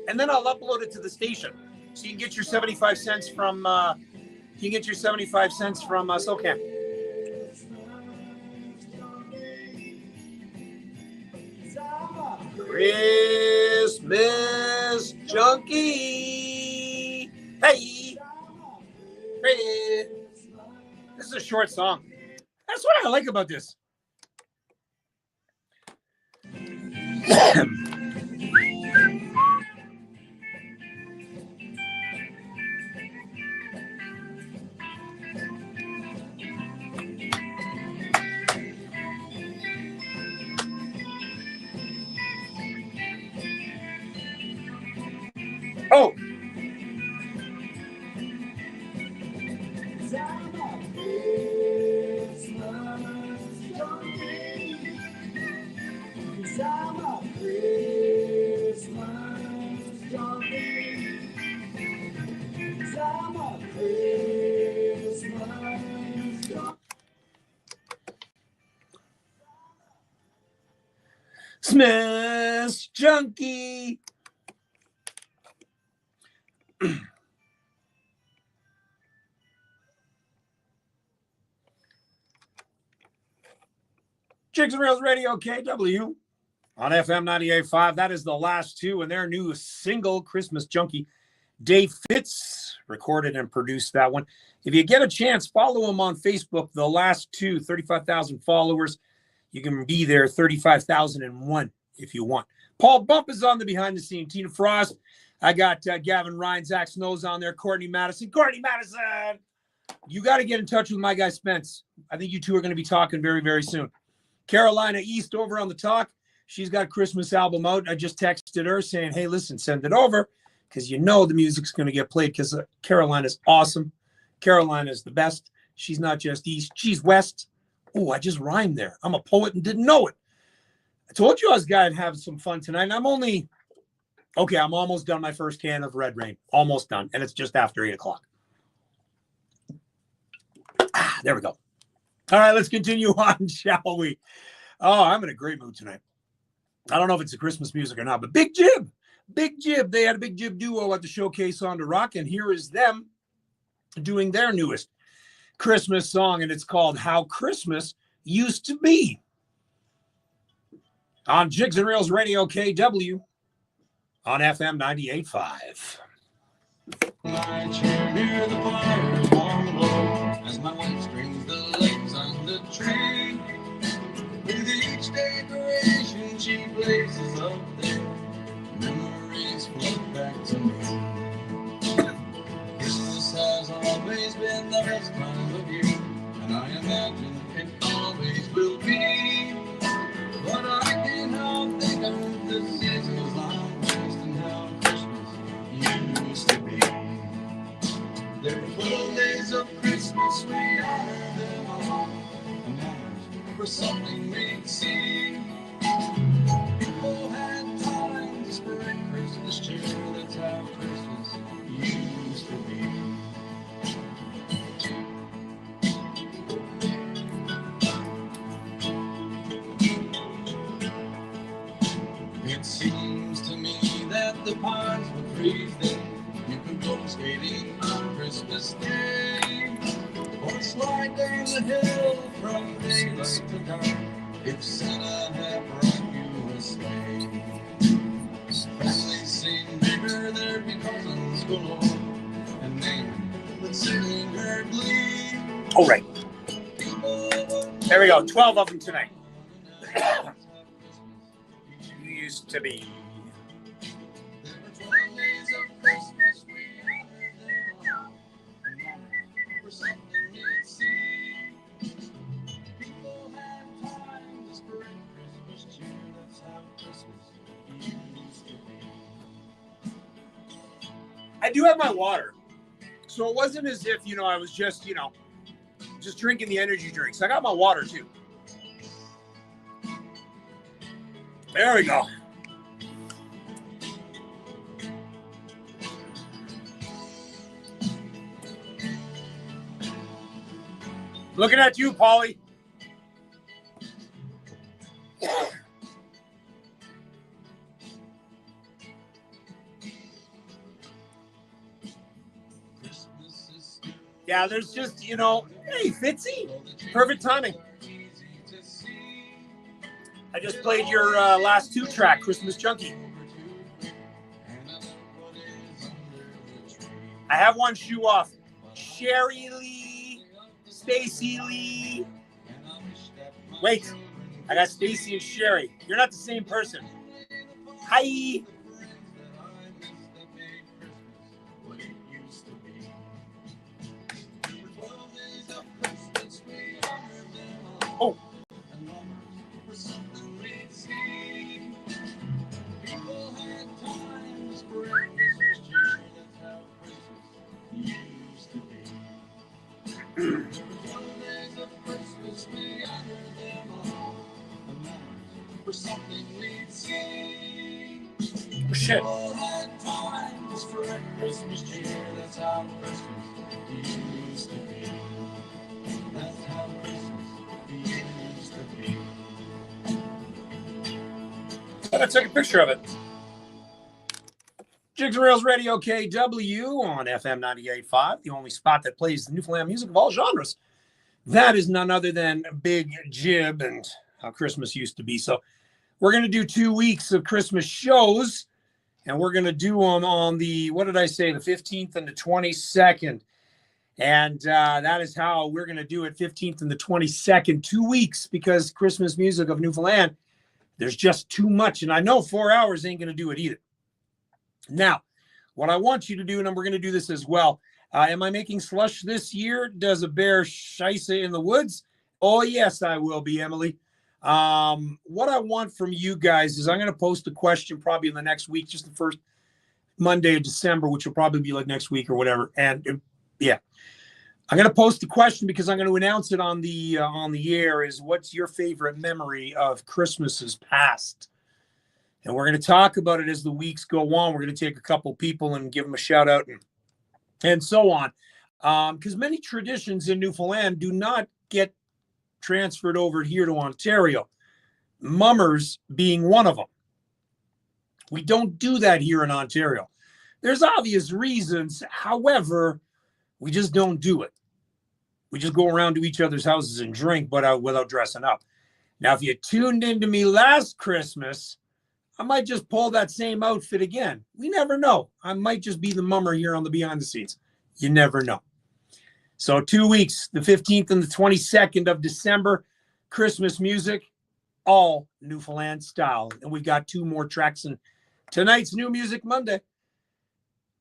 And then I'll upload it to the station. So you can get your 75 cents from SoCan. Christmas Junkie. Hey. Hey. This is a short song. That's what I like about this. Smash Junkie. Jigs and Reels Radio KW on FM 98.5. That is the last two and their new single, Christmas Junkie. Dave Fitz recorded and produced that one. If you get a chance, follow him on Facebook. The last two, 35,000 followers. You can be there, 35,001 if you want. Paul Bump is on the behind the scene. Tina Frost. I got Gavin Ryan, Zach Snows on there. Courtney Madison. Courtney Madison! You got to get in touch with my guy Spence. I think you two are going to be talking very, very soon. Carolina East over on the talk. She's got a Christmas album out. I just texted her saying, hey, listen, send it over because you know the music's going to get played because Carolina's awesome. Carolina's the best. She's not just East. She's West. Oh, I just rhymed there. I'm a poet and didn't know it. I told you I was going to have some fun tonight. And I'm almost done my first can of Red Rain. Almost done. And it's just after 8 o'clock. There we go. All right, let's continue on, shall we? Oh, I'm in a great mood tonight. I don't know if it's the Christmas music or not, but Big Jib. They had a Big Jib duo at the Showcase on the Rock, and here is them doing their newest Christmas song, and it's called How Christmas Used to Be. On Jigs and Reels Radio KW on FM 98.5. My chair near the fire is warm and low as my wife strings the lights on the tree. With each decoration she places up there, memories float back to me. Christmas has always been the best time of year, and I imagine it always will be. But I can't help think of the seasons long past and how Christmas used to be. There were 12 days of Christmas, we honored them all, and now for something we'd see. People had time to spread Christmas cheer, that's how Christmas used to be. It seems to me that the pines would freeze then. You could go skating on Christmas Day, or slide down the hill from daylight to dark if Santa had brought you a sleigh. Families seem bigger, there'd be cousins galore, and name would sing her glee. All right. There we go. 12 of them tonight. Used to be. I do have my water. So it wasn't as if, I was just drinking the energy drinks. I got my water too. There we go. Looking at you, Paulie. Yeah, there's just, hey, Fitzy, perfect timing. I just played your last two track, Christmas Junkie. I have one shoe off. Sherry Lee, Stacy Lee. Wait, I got Stacy and Sherry. You're not the same person. Hi. Oh. Shit. And I took a picture of it. Jigs and Reels Radio KW on FM 98.5, the only spot that plays the Newfoundland music of all genres. That is none other than Big Jib and how Christmas used to be. So we're going to do 2 weeks of Christmas shows, and we're going to do them on the, what did I say, the 15th and the 22nd. And that is how we're going to do it, 15th and the 22nd, 2 weeks, because Christmas music of Newfoundland, there's just too much. And I know 4 hours ain't going to do it either. Now, what I want you to do, and we're going to do this as well, am I making slush this year? Does a bear scheisse in the woods? Oh, yes, I will be, Emily. What I want from you guys is I'm going to post a question probably in the next week, just the first Monday of December, which will probably be like next week or whatever. And yeah, I'm going to post the question because I'm going to announce it on the air is what's your favorite memory of Christmases past? And we're going to talk about it as the weeks go on. We're going to take a couple people and give them a shout out and so on. Because many traditions in Newfoundland do not get transferred over here to Ontario. Mummers being one of them. We don't do that here in Ontario. There's obvious reasons. However, we just don't do it. We just go around to each other's houses and drink, but without dressing up. Now, if you tuned into me last Christmas, I might just pull that same outfit again. We never know. I might just be the mummer here on the behind the scenes. You never know. So 2 weeks, the 15th and the 22nd of December, Christmas music, all Newfoundland style. And we've got 2 more tracks in tonight's New Music Monday.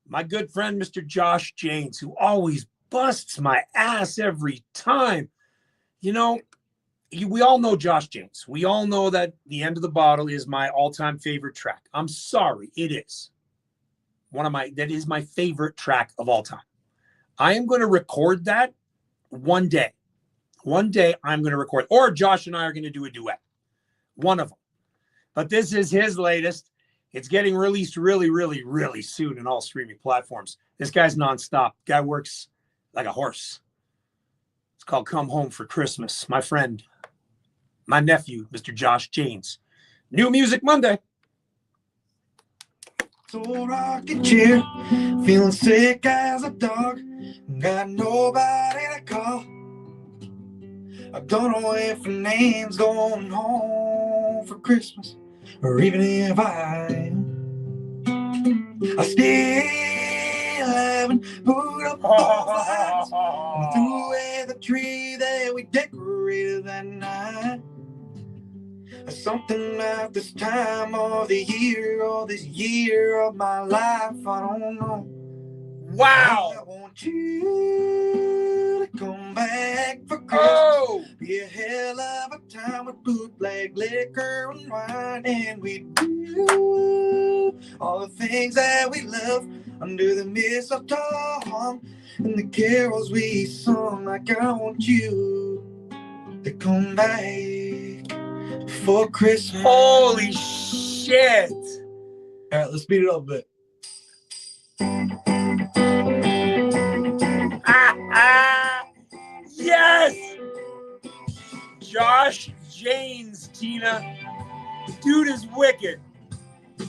My good friend, Mr. Josh Janes, who always busts my ass every time. You know, we all know Josh James. We all know that The End of the Bottle is my all-time favorite track. I'm sorry, it is. That is my favorite track of all time. I am going to record that one day. One day I'm going to record, or Josh and I are going to do a duet. One of them. But this is his latest. It's getting released really, really, really soon in all streaming platforms. This guy's nonstop. Guy works like a horse. It's called Come Home for Christmas. My friend, my nephew, Mr. Josh Janes. New Music Monday. So rocking chair, feeling sick as a dog. Got nobody to call. I've gone away for names, going home for Christmas. Or even if I still haven't put up all the lights. I threw away the tree that we decorated that night. Something about this time of the year, or this year of my life, I don't know. Wow. I want you to come back for Christmas. Oh. Be a hell of a time with bootleg liquor and wine, and we do all the things that we love under the mistletoe and the carols we sung. Like I want you to come back for Christmas. Holy shit. All right, let's speed it up a bit. Yes! Josh Janes, Tina. Dude is wicked. You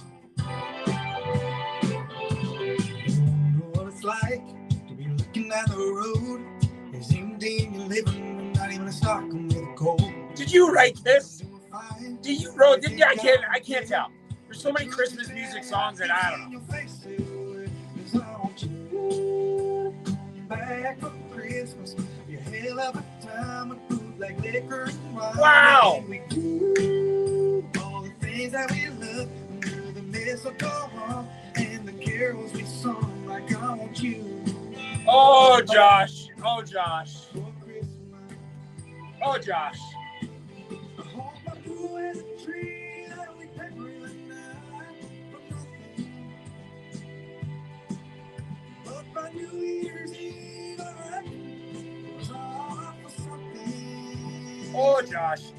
know what it's like to be looking at the road. There's empty and you're living, not even a stock with a cold. Did you write this? Did you wrote? Did you? I can't tell. There's so many Christmas music songs that I don't know. Wow. All the things that we love under the mistletoe and the carols we sung. Like I want you. Oh, Josh. Oh, Josh. Oh, Josh. Oh, Josh.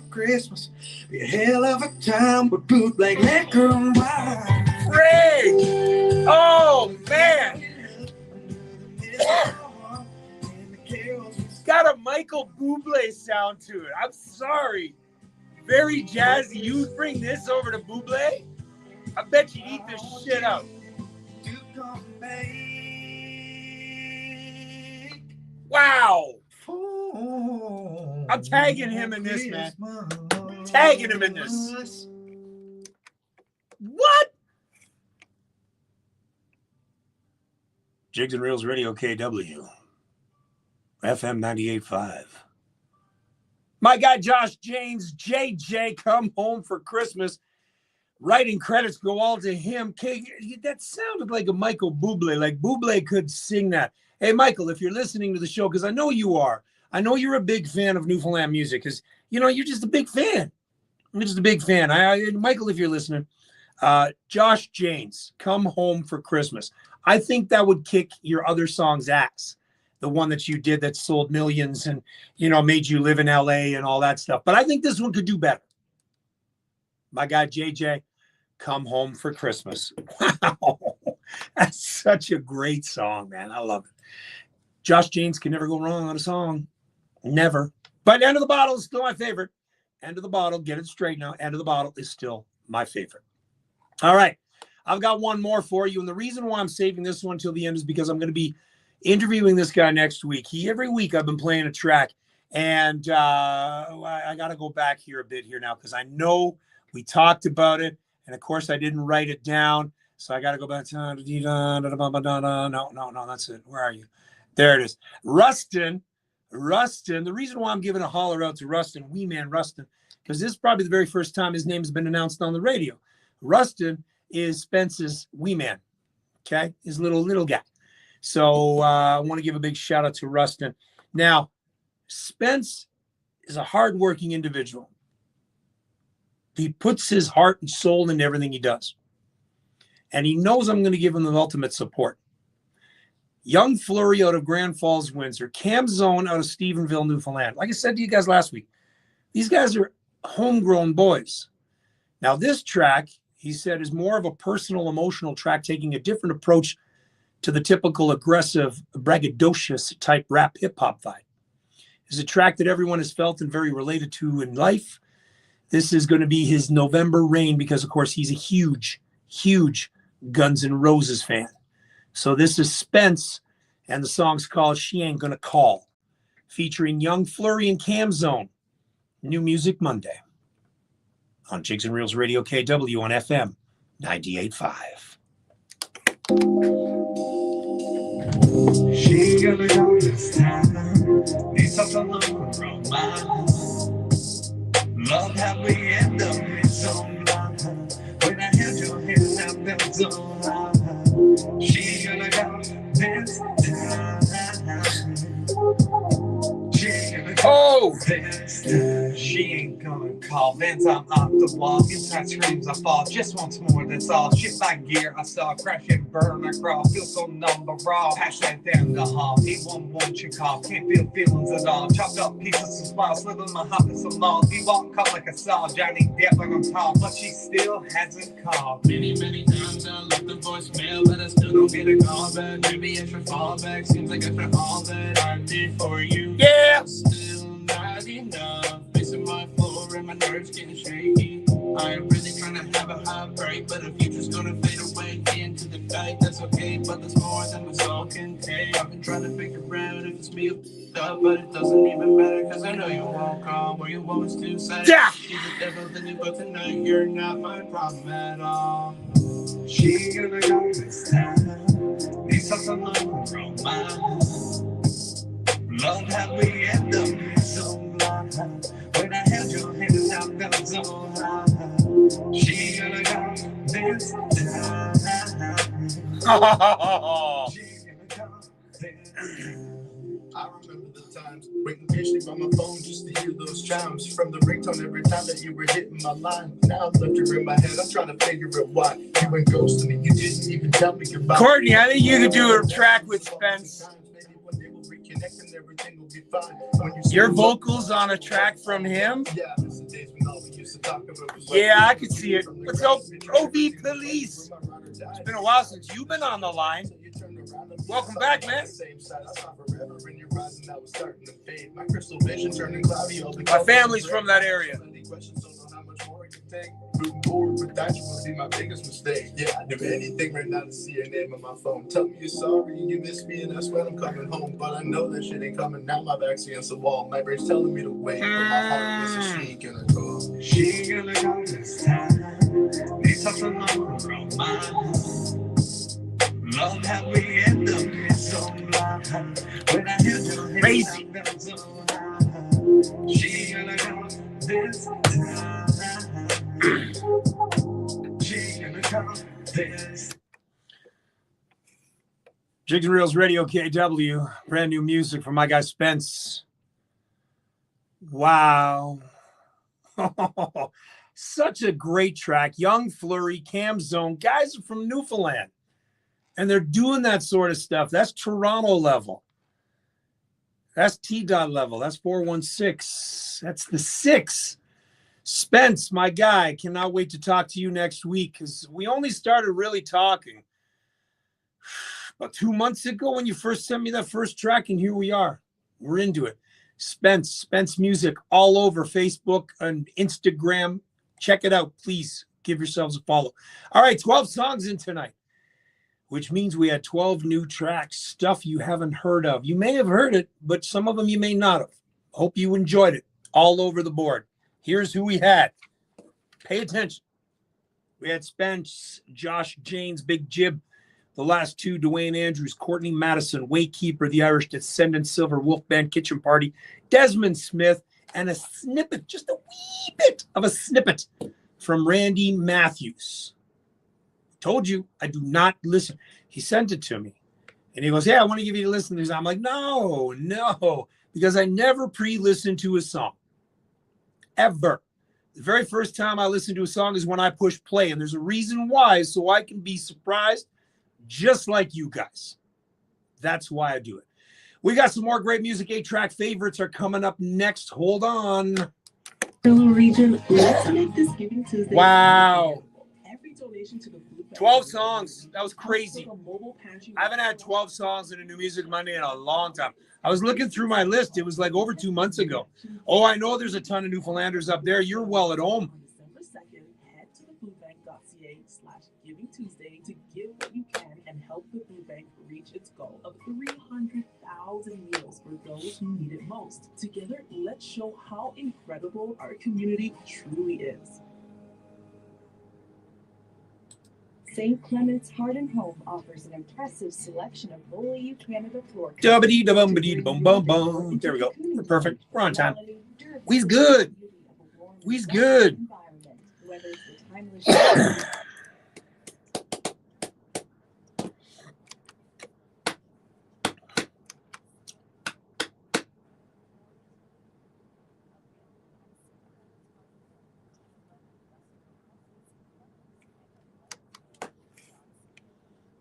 Christmas. Be a hell of a time with bootleg liquor and wine. Craig! Oh, man! It's got a Michael Bublé sound to it. I'm sorry. Very jazzy. You bring this over to Bublé? I bet you'd eat this shit up. Wow. I'm tagging him in this, man. Tagging him in this. What? Jigs and Reels Radio KW. FM 98.5. My guy Josh James, JJ, come home for Christmas. Writing credits go all to him. That sounded like a Michael Bublé. Like Bublé could sing that. Hey, Michael, if you're listening to the show, because I know you are. I know you're a big fan of Newfoundland music because, you know, you're just a big fan. I'm just a big fan. Michael, if you're listening, Josh James, come home for Christmas. I think that would kick your other song's ass. The one that you did that sold millions and, you know, made you live in LA and all that stuff. But I think this one could do better. My guy, JJ, come home for Christmas. Wow. That's such a great song, man. I love it. Josh James can never go wrong on a song. Never. But End of the Bottle is still my favorite. End of the Bottle, get it straight now. End of the Bottle is still my favorite. All right. I've got one more for you. And the reason why I'm saving this one till the end is because I'm going to be interviewing this guy next week. Every week I've been playing a track. And I got to go back here a bit here now because I know we talked about it. And, of course, I didn't write it down. So I got to go back. No, that's it. Where are you? There it is. Rustin. The reason why I'm giving a holler out to Rustin, wee man Rustin, because this is probably the very first time his name has been announced on the radio. Rustin is Spence's wee man. Okay? His little guy. So I want to give a big shout out to Rustin. Now, Spence is a hardworking individual. He puts his heart and soul into everything he does. And he knows I'm going to give him the ultimate support. Young Flurry out of Grand Falls, Windsor. Cam Zone out of Stephenville, Newfoundland. Like I said to you guys last week, these guys are homegrown boys. Now, this track, he said, is more of a personal, emotional track, taking a different approach to the typical aggressive, braggadocious type rap hip-hop vibe. It's a track that everyone has felt and very related to in life. This is going to be his November Rain because, of course, he's a huge, huge Guns N' Roses fan. So this is Spence, and the song's called She Ain't Gonna Call, featuring Young Flurry and Cam Zone. New Music Monday on Jigs and Reels Radio KW on FM 98.5. She gonna go this time. Need something long romance. Love how we end up in some line. When I held your hand, I felt so high. She gonna go this time. She gonna go this time. She ain't gonna call. Vans, I'm off the wall. Inside screams, I fall. Just once more, that's all. Shift my gear, I saw. Crash and burn, I crawl. Feel so numb, but raw. Passion down the hall. Need one won't you call. Can't feel feelings at all. Chopped up pieces of small. Slid in my heart with some laws. You walk cut like a saw. Johnny Depp like I'm tall. But she still hasn't called. Many times I left the voicemail, but I still don't get a call back. Maybe I should fall back. Seems like after all that I did for you. Yeah. Still not enough. Missing my floor and my nerves getting shaky. I am really trying to have a high break, but the future's gonna fade away into the night. That's okay, but there's more than my soul can take. I've been trying to figure out if it's me or up, but it doesn't even matter, cause I know you won't call where you always do say. Yeah. She's the devil, then you but tonight you're not my problem at all. She gonna go this time. Need something long romance. Love how we end up in some line. When I held your hand and I felt so high. She gonna go this time. She gonna go this time. I remember the times waiting patiently by my phone just to hear those chimes from the ringtone every time that you were hitting my line. Now I've left her in my head. I'm trying to figure out why you went ghosting me. You didn't even tell me goodbye. Courtney, I think you could do a track with Spence. Maybe one day we'll reconnect and everything will be fine. Your vocals on a track from him? Yeah, it's the days when all we used to talk about was Yeah, I could see it. What's up, OB Police? It's been a while since you've been on the line. Welcome back, man. My family's from that area. Moving forward, but that would be my biggest mistake. Yeah, I do anything right now to see your name on my phone. Tell me you're sorry, you miss me, and that's when I'm coming home. But I know that shit ain't coming. Now my back's against the wall. My brain's telling me to wait, but my heart is she ain't gonna go. She ain't gonna go this time. Need something long from mine. Love how we end up in so blind. When I hear your Crazy. She ain't gonna go this time. She ain't gonna go this. Jigs and Reels Radio KW. Brand new music from my guy Spence. Wow. Such a great track. Young Flurry, Cam Zone. Guys are from Newfoundland. And they're doing that sort of stuff. That's Toronto level. That's T-Dot level. That's 416. That's the 6. Spence, my guy, cannot wait to talk to you next week because we only started really talking about 2 months ago when you first sent me that first track, and here we are. We're into it. Spence Music all over Facebook and Instagram. Check it out. Please give yourselves a follow. All right, 12 songs in tonight, which means we had 12 new tracks, stuff you haven't heard of. You may have heard it, but some of them you may not have. Hope you enjoyed it. All over the board. Here's who we had. Pay attention. We had Spence, Josh Janes, Big Jib. The last two, Dwayne Andrews, Courtney Madison, Waykeeper, The Irish Descendant, Silver, Wolf Band, Kitchen Party, Desmond Smith, and a snippet, just a wee bit of a snippet from Randy Matthews. Told you, I do not listen. He sent it to me. And he goes, yeah, I want to give you a listen to this. I'm like, no, because I never pre-listen to a song. Ever. The very first time I listen to a song is when I push play. And there's a reason why, so I can be surprised just like you guys. That's why I do it. We got some more great music. 8-track favorites are coming up next. Hold on. Region, let's make this Giving Tuesday. Wow. Every donation to the food bank 12 songs. That was crazy. I haven't had 12 songs in a New Music Monday in a long time. I was looking through my list. It was like over 2 months ago. Oh, I know there's a ton of Newfoundlanders up there. You're well at home. On December 2nd, head to thefoodbank.ca/Giving Tuesday to give what you can and help the food bank reach its goal of 300,000 meals for those who need it most. Together, let's show how incredible our community truly is. St. Clement's Heart and Home offers an impressive selection of Bully Canada floor There we go. We're perfect. We're on time. We's good. We's good.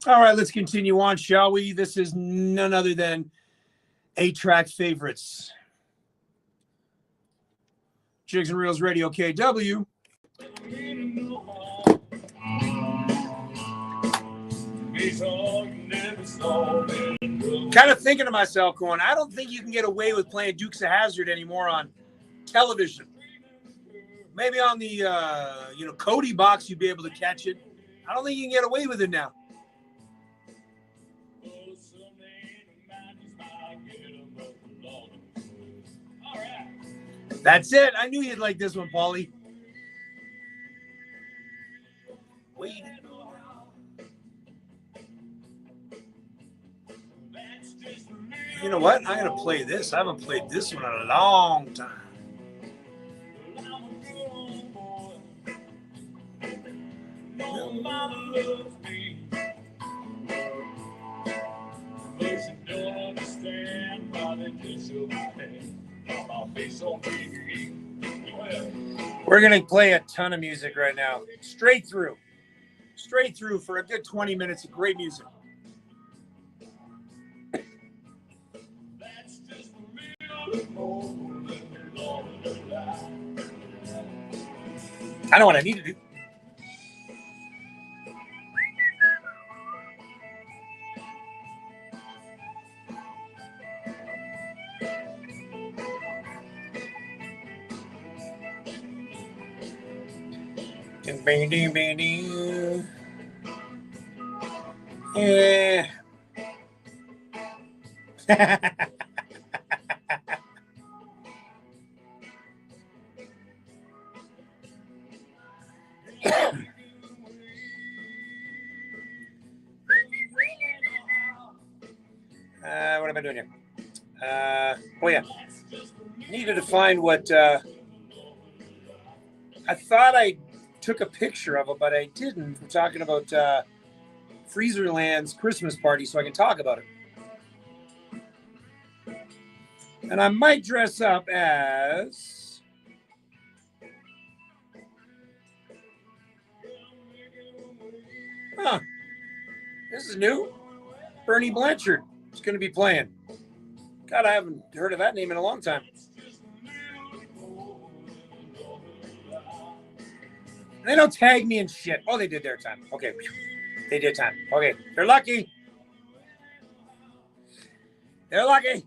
All right, let's continue on, shall we? This is none other than 8-track favorites. Jigs and Reels Radio KW. Kind of thinking to myself, going, I don't think you can get away with playing Dukes of Hazzard anymore on television. Maybe on the Cody box you'd be able to catch it. I don't think you can get away with it now. That's it. I knew you'd like this one, Paulie. Wait. You know what? I'm going to play this. I haven't played this one in a long time. No mama loves me. But she don't understand why they just show my head. We're going to play a ton of music right now. Straight through for a good 20 minutes of great music. That's just for me. I know what I need to do. Yeah. What am I doing here? Oh yeah, needed to find what I thought I took a picture of it, but I didn't. We're talking about Freezerland's Christmas party, so I can talk about it. And I might dress up as this is new. Bernie Blanchard is going to be playing. God, I haven't heard of that name in a long time. They don't tag me in shit. Oh, they did their time. Okay. They did time. Okay. They're lucky. They're lucky.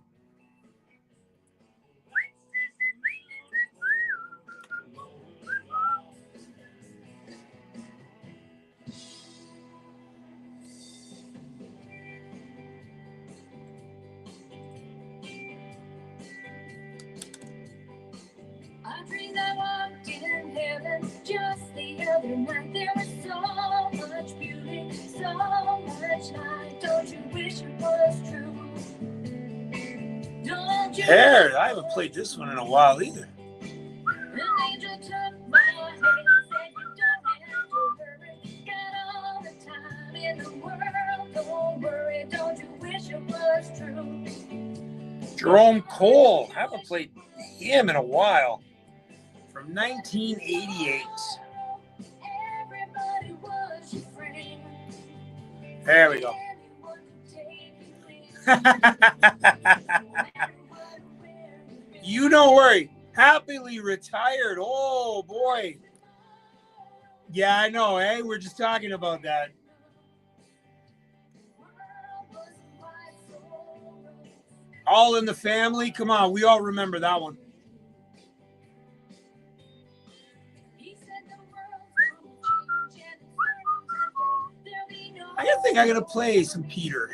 I dreamed I walked in heaven just the other night. There was so much beauty, so much light. Don't you wish it was true? Don't you? Hair. I haven't played this one in a while either. An angel took my hand, said you don't have to hurry. Got all the time in the world, don't worry. Don't you wish it was true? Jerome Cole. I haven't played him in a while. From 1988. Everybody was your friend. There we go. You don't worry. Happily retired. Oh, boy. Yeah, I know, eh? We're just talking about that. All in the Family. Come on, we all remember that one. I think I'm going to play some Peter.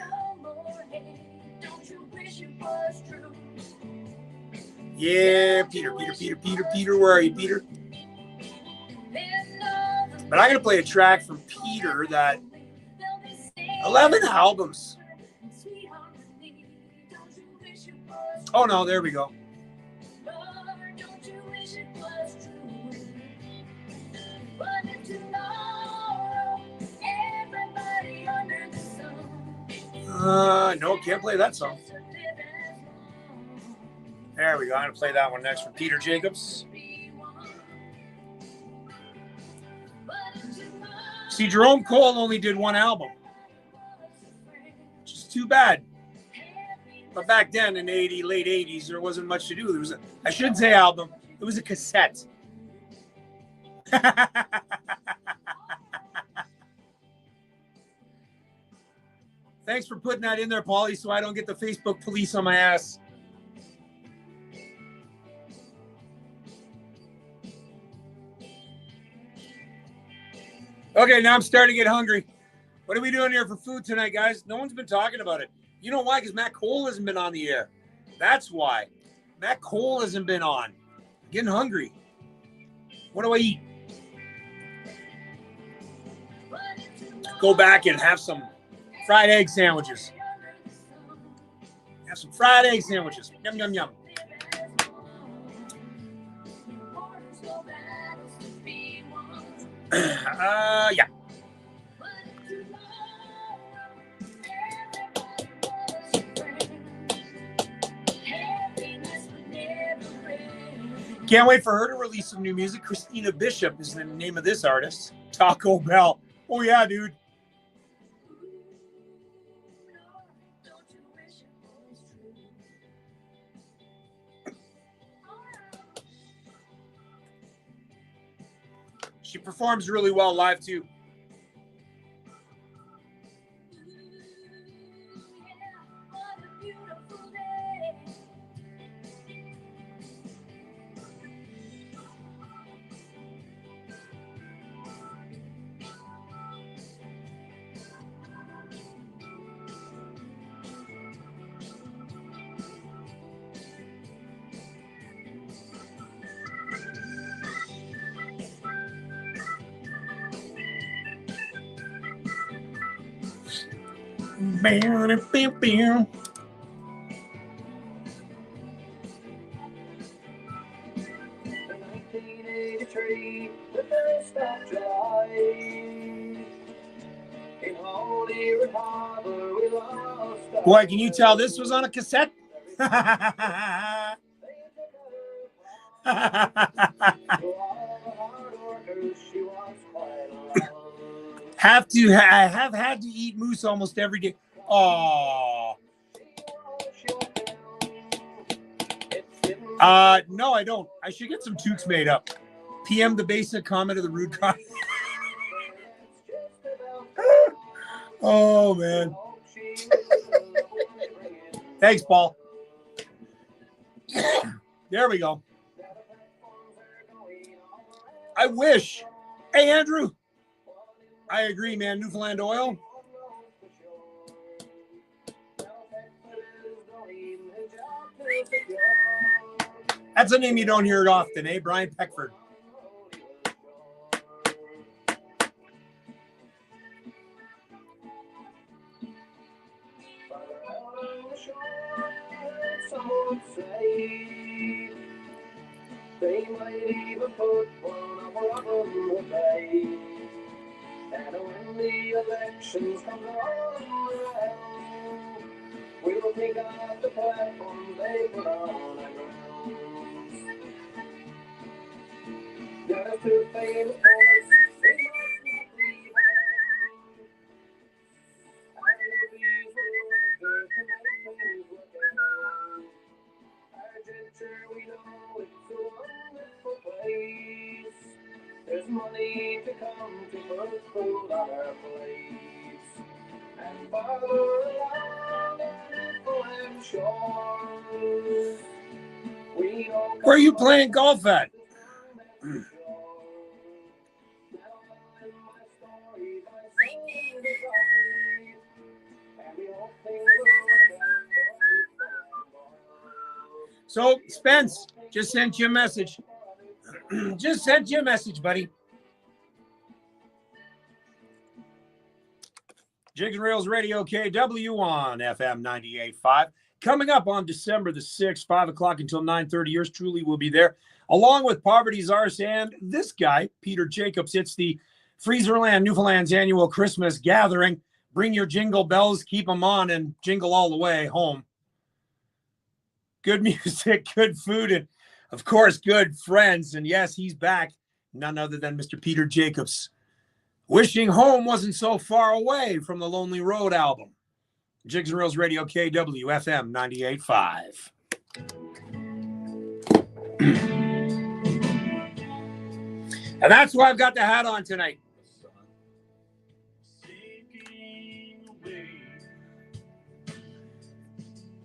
Yeah, Peter. Where are you, Peter? But I'm going to play a track from Peter that 11 albums. Oh, no, there we go. No, can't play that song. There we go. I'm going to play that one next from Peter Jacobs. See, Jerome Cole only did one album, which is too bad. But back then in the late 80s, there wasn't much to do. There was I shouldn't say album. It was a cassette. Thanks for putting that in there, Paulie, so I don't get the Facebook police on my ass. Okay, now I'm starting to get hungry. What are we doing here for food tonight, guys? No one's been talking about it. You know why? Because Matt Cole hasn't been on the air. That's why. Matt Cole hasn't been on. I'm getting hungry. What do I eat? Go back and have some fried egg sandwiches. Have some fried egg sandwiches. Yum, yum, yum. Yeah. Can't wait for her to release some new music. Christina Bishop is the name of this artist. Taco Bell. Oh, yeah, dude. She performs really well live too. Bam, bam, bam. The first of July. In Holy Harbor, we lost. Boy, can you tell this was on a cassette? I have had to eat moose almost every day. Oh. No, I don't. I should get some toques made up. PM the basic comment of the rude comment. Oh, man. Thanks, Paul. There we go. I wish. Hey, Andrew. I agree, man. Newfoundland oil. That's a name you don't hear it often, eh? Brian Peckford. They might even put one of them away. And when the elections come around, we'll pick up the platform they put on our grounds. There's two famous poets, they must not leave out. And these will work to make things work out. Argenture, we know it's a wonderful place. There's money to come to put food on our plates. And farther along the Newfoundland shores, we know. Where are you playing golf at? So, Spence, just sent you a message. Just sent you a message, buddy. Jigs and Reels Radio KW on FM 98.5. Coming up on December the 6th, 5 o'clock until 9:30. Yours truly will be there, along with Poverty's Arse and this guy, Peter Jacobs. It's the Freezerland Newfoundland's annual Christmas gathering. Bring your jingle bells, keep them on, and jingle all the way home. Good music, good food, and, of course, good friends. And, yes, he's back. None other than Mr. Peter Jacobs. Wishing Home Wasn't So Far Away from the Lonely Road album. Jigs and Reels Radio KW FM 98.5. And that's why I've got the hat on tonight.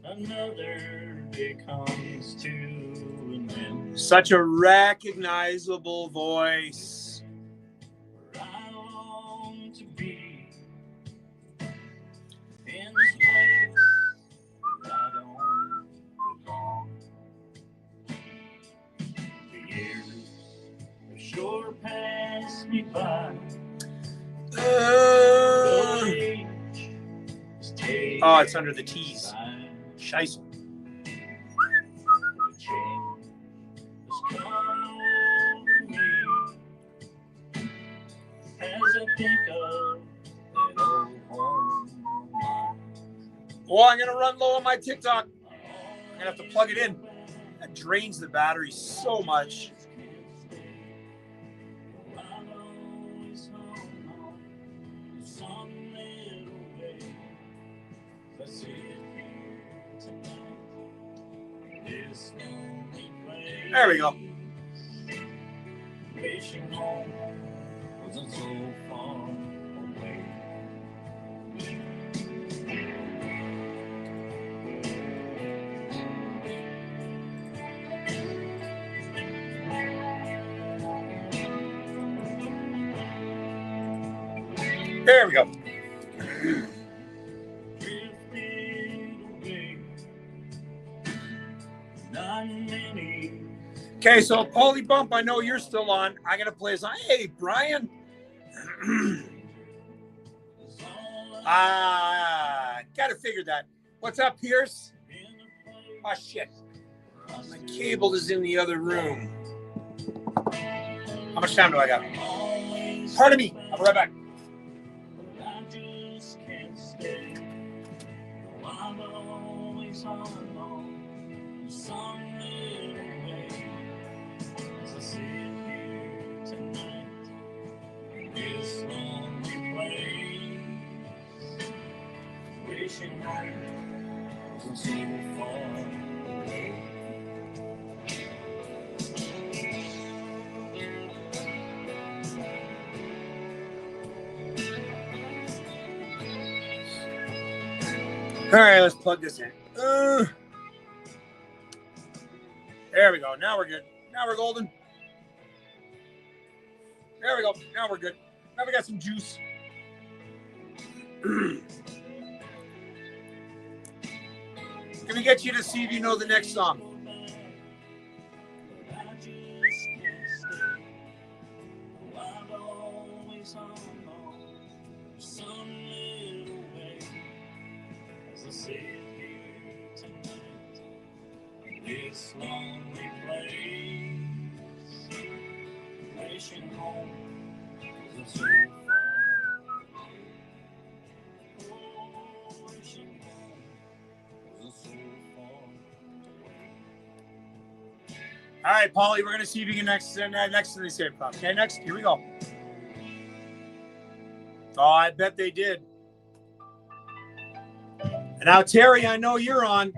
Another day comes to an end. Such a recognizable voice. I long to be in this place where I don't belong. The years have sure passed me by. Oh, it's under the T's. Scheisse. Oh, I'm gonna run low on my TikTok. I'm gonna have to plug it in. That drains the battery so much. There we go. wasn't so far away. There we go. Okay, so Paulie Bump, I know you're still on. I gotta play a song. Hey, Brian. Gotta figure that. What's up, Pierce? Oh shit. My cable is in the other room. How much time do I got? Pardon me. I'll be right back. I just can't stay. I'm always on some little way. As I sit here tonight in this lonely place, wishing I wasn't so far away. All right, let's plug this in. There we go. Now we're good. Now we're golden. There we go. Now we're good. Now we got some juice. Can we get you to see if you know the next song? This lonely place, wishing home wasn't so far. Oh, wishing home wasn't so far away. All right, Paulie, we're gonna see if you can next to the same club. Okay, next. Here we go. Oh, I bet they did. And now, Terry, I know you're on.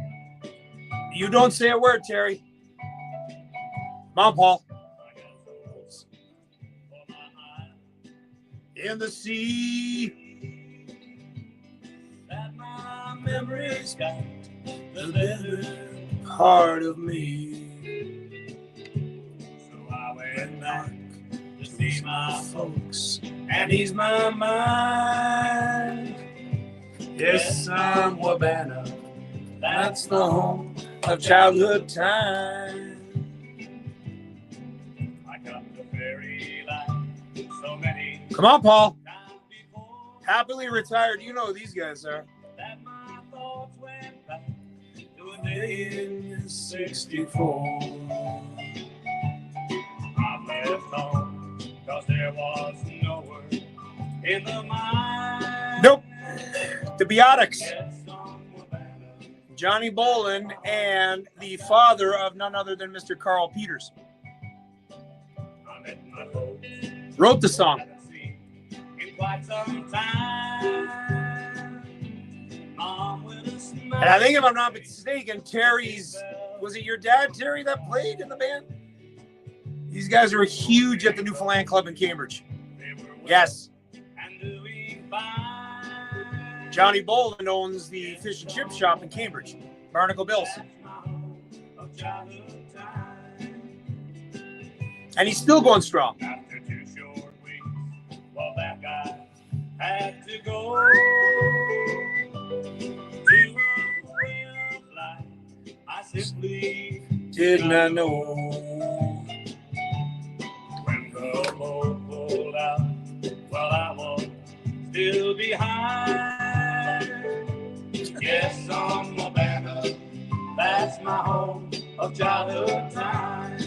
You don't say a word, Terry. Come on, Paul. In the sea, That my memories got the better part of me. So I went back to see my Folks, and he's my mind. Yes, I'm Wabana. That's the home of childhood time. I got the fairy life so many Come on, Paul. times before Happily retired. You know who these guys are. that my thoughts went back to a day In 64. I left home, 'cause there was no word in the mind. Nope. The Biotics. Yes, some were better. Johnny Bolin and the father of none other than Mr. Carl Peters. I met my folks Wrote the song. haven't seen in quite some time. Mom with a smile. And I think if I'm not mistaken, Terry's, was it your dad, Terry, that played in the band? These guys are huge at the Newfoundland Club in Cambridge. Yes. And doing fine. Johnny Bolin owns the fish and chip shop in Cambridge. Barnacle Bills. That's my home of childhood time. And he's still going strong. After 2 short weeks, well, that guy had to go to a way of life I simply Did not know. When the boat pulled out, well, I was still behind. Yes, on the banner, that's my home of childhood time.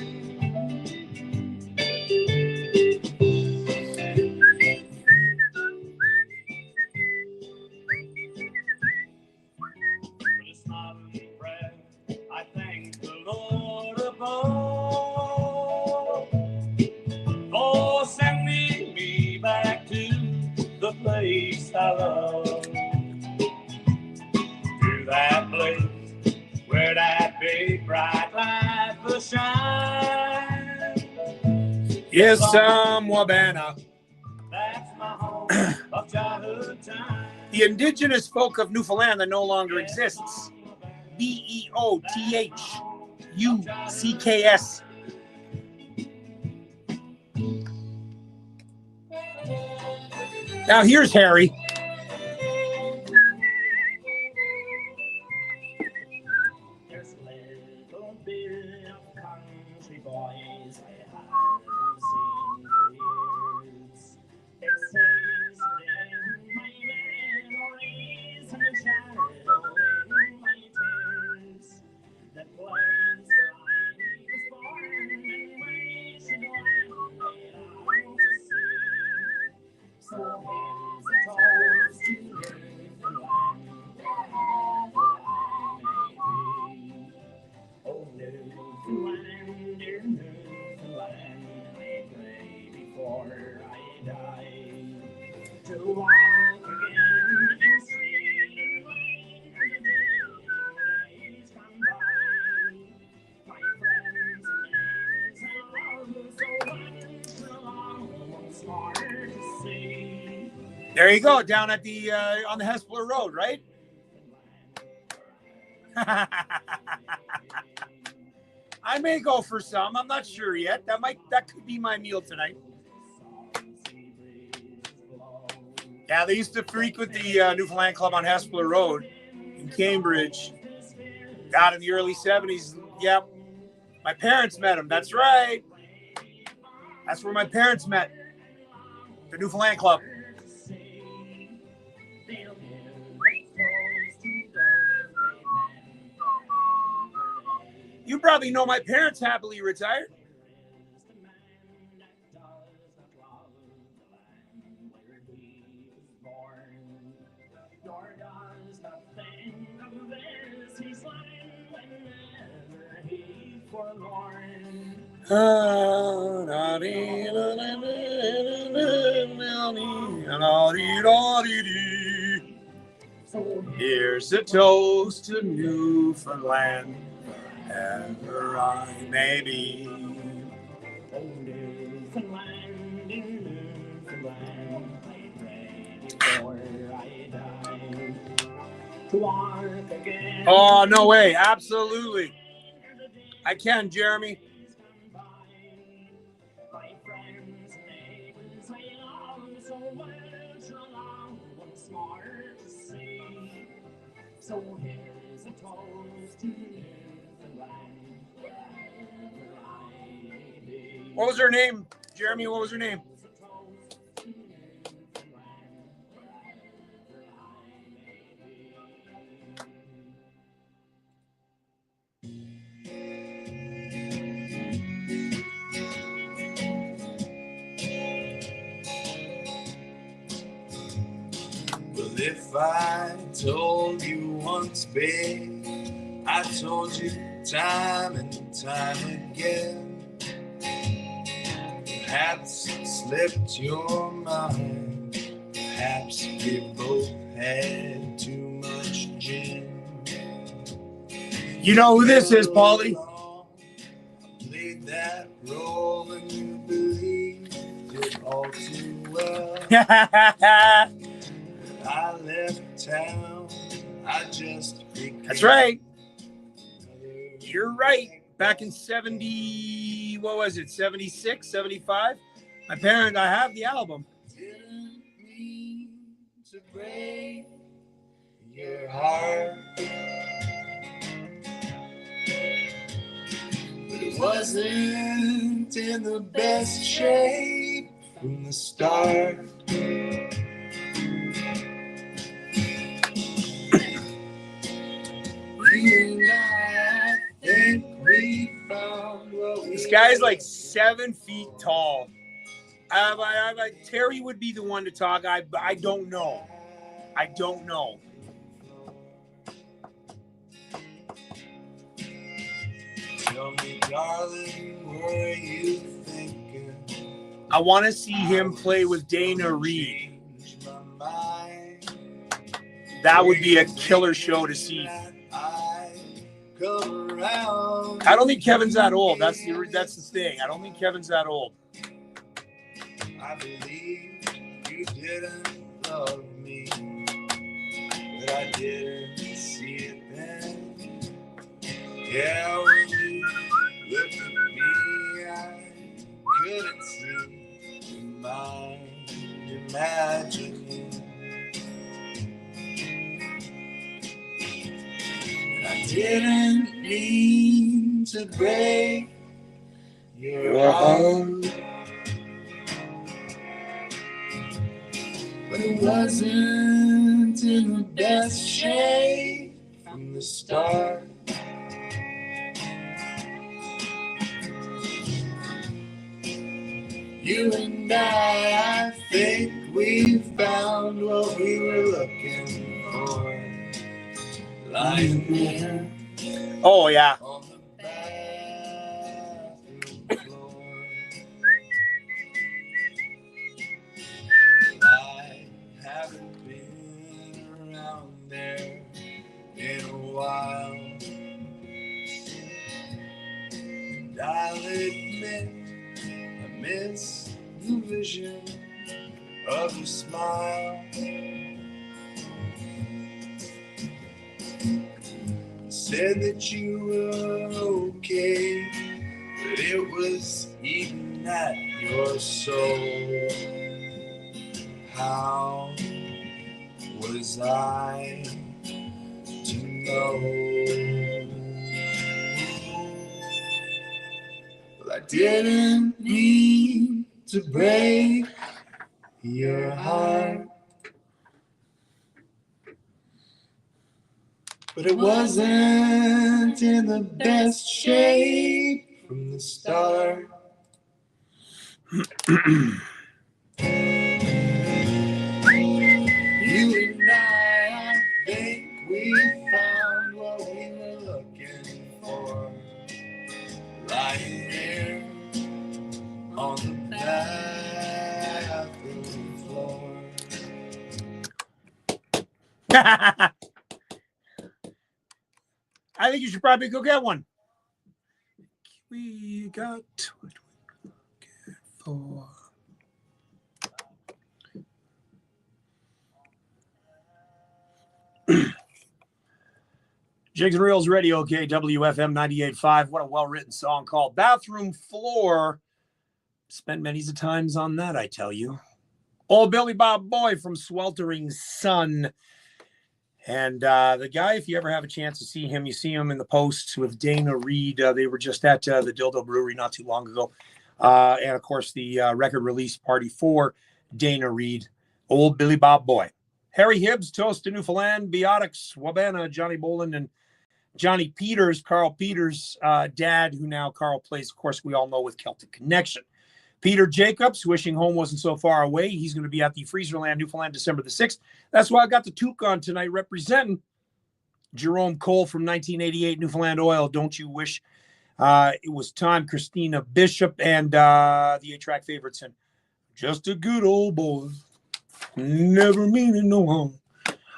With a smiling prayer, I thank the Lord above for sending me back to the place I love. To that place where that big bright light will shine. Yes, I'm Wabana. of childhood time. The indigenous folk of Newfoundland that no longer exists. BEOTHUCKS. Now here's Harry. There's a little bit of country boys I haven't seen for years. It stays within my memories and a shadow in my tears. The place where I was born and raised and land laid out to sea. So here's a toast to Newfoundland, wherever I may be. Oh, Newfoundland, dear Newfoundland, I pray before I die to walk again in street and lane as the days come by. My friends and neighbors I love so much, long once more to see. There you go, down at the on the Hespeler Road, right? I may go for some. I'm not sure yet. That could be my meal tonight. Yeah, they used to frequent the Newfoundland Club on Hespeler Road in Cambridge. God, in the early 70s. Yep. My parents met him. That's right. That's where my parents met. The Newfoundland Club. You probably know my parents happily retired. Here's a toast to Newfoundland, wherever I may be. Oh, Newfoundland, Newfoundland, I pray before I die to walk again. Oh, no way. Absolutely. I can, Jeremy. My friends and neighbors I love so much, long once more to see. So here's a toast to Newfoundland, wherever I may be. What was her name, Jeremy? What was her name? Well, if I told you once, babe, I told you time and time again. Perhaps it slipped your mind. Perhaps we both had too much gin. You know who this is, Paulie? Played that role and you believed it all too well. I left town, I just became. That's right. You're right. Back in 70, what was it, 76, 75? My parents, I have the album. Didn't mean to break your heart, but it wasn't in the best shape from the start. I think we found what we This guy's like 7 feet tall. Terry would be the one to talk. I don't know. I don't know. Tell me, darling, were you thinking? I want to see him play with Dana Reed. That would be a killer show to see. I don't think Kevin's that old. That's the thing. I don't think Kevin's that old. I believe you didn't love love me, but I didn't see it then. Yeah, when you looked at me, I couldn't see your mind imagining. And I didn't mean to break your heart, but it wasn't in the best shape from the start. You and I think we found what we were looking for, lying there. Oh, yeah. On the bathroom floor. I haven't been around there in a while, and I'll admit I miss the vision of your smile. You said that you were okay, but it was eating at your soul. How was I to know? Well, I didn't mean to break your heart, but it wasn't in the best shape from the start. You and I think we found what we were looking for, lying there on the bathroom floor. I think you should probably go get one. We got what we looking for. Jigs and Reels Radio, KWFM 98.5. What a well-written song called Bathroom Floor. Spent many's a times on that, I tell you. Old Billy Bob Boy from Sweltering Sun. And the guy, if you ever have a chance to see him, you see him in the posts with Dana Reed. They were just at the Dildo Brewery not too long ago. And, of course, the record release party for Dana Reed. Old Billy Bob Boy. Harry Hibbs, Toast to Newfoundland, Biotics, Wabana, Johnny Boland, and Johnny Peters, Carl Peters' dad, who now Carl plays, of course, we all know with Celtic Connection. Peter Jacobs, wishing home wasn't so far away. He's going to be at the Freezerland, Newfoundland, December the 6th. That's why I got the toque on tonight representing Jerome Cole from 1988, Newfoundland Oil. Don't you wish it was time? Christina Bishop and the 8-track favorites and just a good old boy. Never meaning no harm.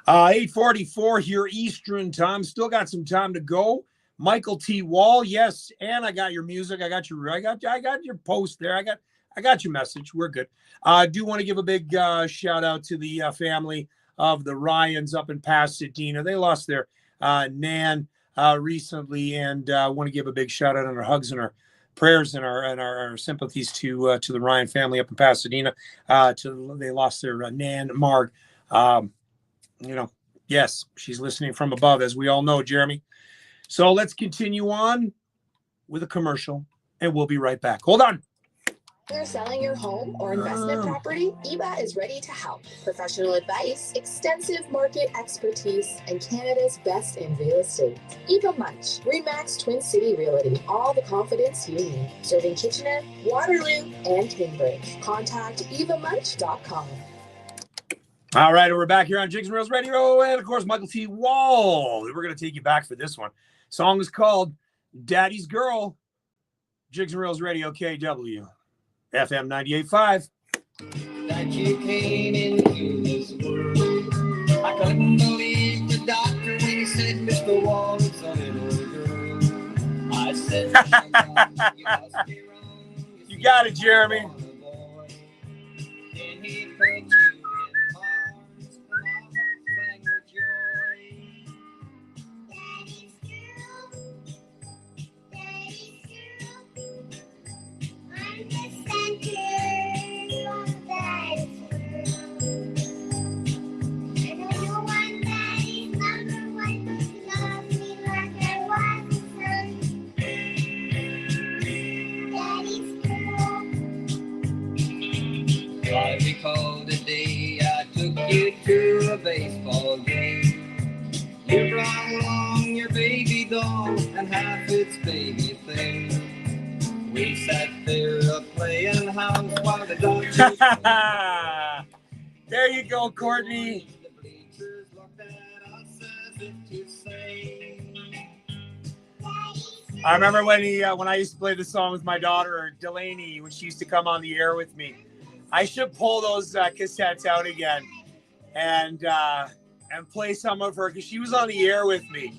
8:44 here Eastern time. Still got some time to go. Michael T. Wall, yes, and I got your music. I got your post there. I got your message. We're good. I do want to give a big shout out to the family of the Ryans up in Pasadena. They lost their Nan recently, and want to give a big shout out and our hugs and our prayers and our sympathies to the Ryan family up in Pasadena. They lost their Nan Marg. Yes, she's listening from above, as we all know, Jeremy. So let's continue on with a commercial, and we'll be right back. Hold on. You're selling your home or investment property? EBA is ready to help. Professional advice, extensive market expertise, and Canada's best in real estate. EBA Munch, Remax Twin City Realty, all the confidence you need. Serving Kitchener, Waterloo, and Cambridge. Contact evamunch.com. All right, and we're back here on Jigs and Reels Radio, and of course, Michael T. Wall. We're going to take you back for this one. Song is called Daddy's Girl. Jigs and Reels Radio, KW. FM 98.5. That you came into this world. I couldn't believe the doctor when he said Mr. Wall is a little girl. I said, you must be wrong. You got it, Jeremy. Then he put you in my sat there playing house while the dogs. There you go, Courtney. The bleachers looked at us as if to say, I remember when I used to play this song with my daughter Delaney when she used to come on the air with me. I should pull those cassettes out again and play some of her because she was on the air with me,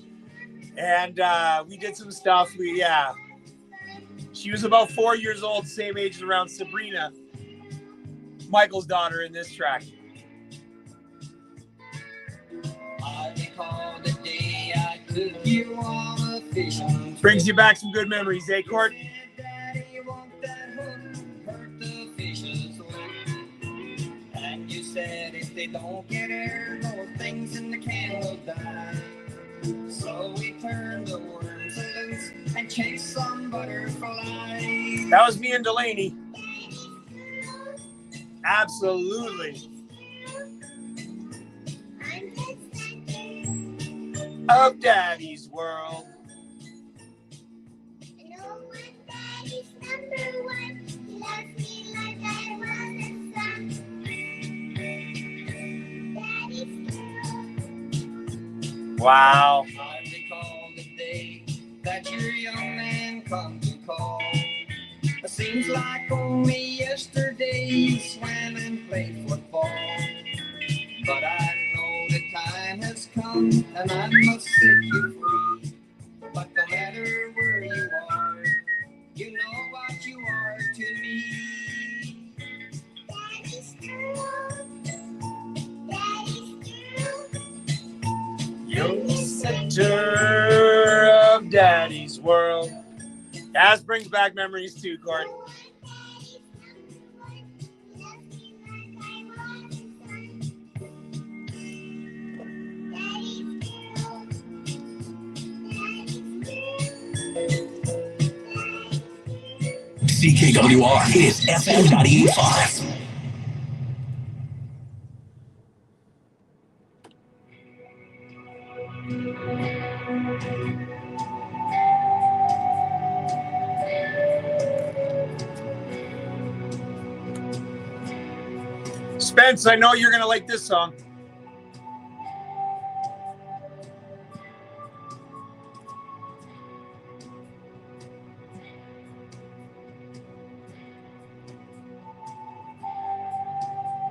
and we did some stuff. She was about 4 years old, same age as around Sabrina, Michael's daughter, in this track. I recall the day I took you on a fishing. Brings you back some good memories, eh, Court? Daddy, won't that hook hurt the fish's lip? And you said if they don't get air, those things in the can will die. So we turned the worms loose and chased some butterflies. That was me and Delaney. Absolutely. Of Daddy's world. Wow. I recall the day that your young man come to call. It seems like only yesterday you swam and played football. But I know the time has come and I must set you free. But no matter where you are, you know what you are to me. Daddy's true. Daddy's true. You're the center of Daddy's world. That brings back memories too, Court. CKWR is FM 98.5. Spence, I know you're going to like this song.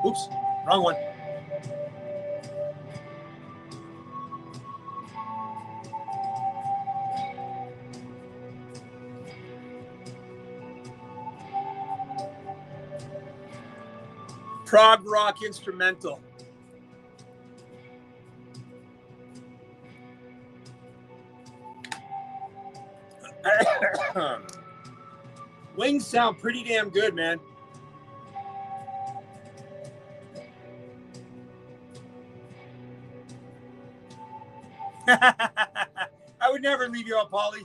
Oops, wrong one. Prog rock instrumental. Wings sound pretty damn good, man. I would never leave you out, Polly.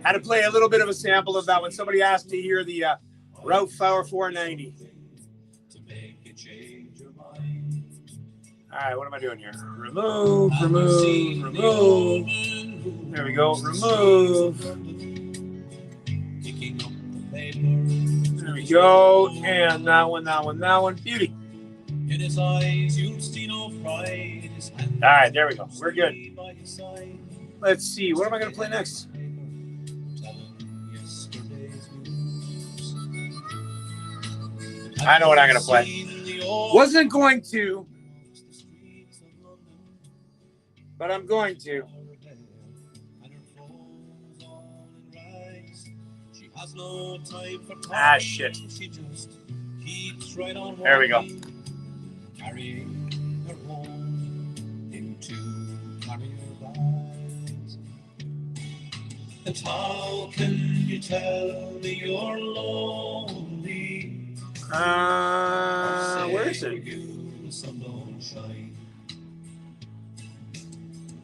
Had to play a little bit of a sample of that when somebody asked to hear the Route 490. All right, what am I doing here? Remove. There we go. Remove. There we go. And that one. Beauty. In his eyes, you'll see no pride. All right, there we go. We're good. Let's see. What am I going to play next? I know what I'm going to play. Wasn't going to, but I'm going to. Ah, shit. There we go. Carrying her home into carrier bags. And how can you tell me you're lonely? Where is it?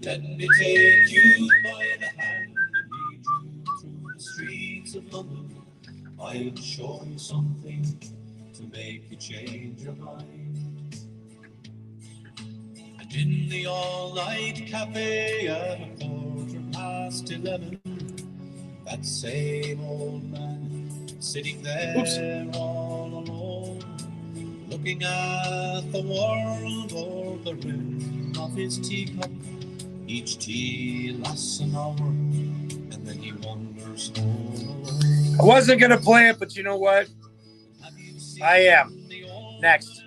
Let me take you by the hand and lead you of London, I'll show you something to make you change your mind. And in the all-night cafe at 11:15, that same old man sitting there all alone, looking at the world o'er the rim of his teacup. Each tea lasts an hour, and then he wanders home alone. I wasn't going to play it, but you know what? I am. Next.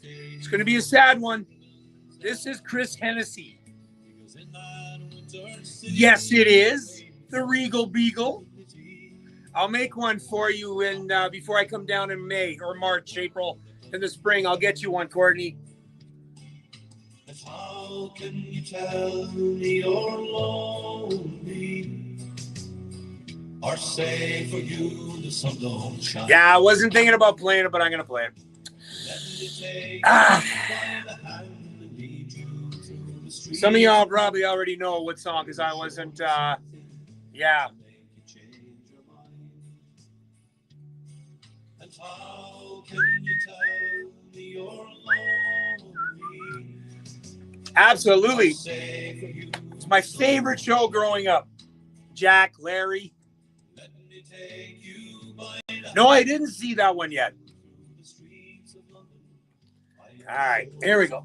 It's going to be a sad one. This is Chris Hennessy. Yes, it is. The Regal Beagle. I'll make one for you before I come down in May or March, April, in the spring. I'll get you one, Courtney. How can you tell me you're lonely, or say for you the sun don't shine? Yeah, I wasn't thinking about playing it, but I'm going to play it. Some of y'all probably already know what song, because I wasn't, yeah. And how can you tell me you're lonely? Absolutely. It's my favorite show growing up. Jack, Larry. No, I didn't see that one yet. All right, here we go.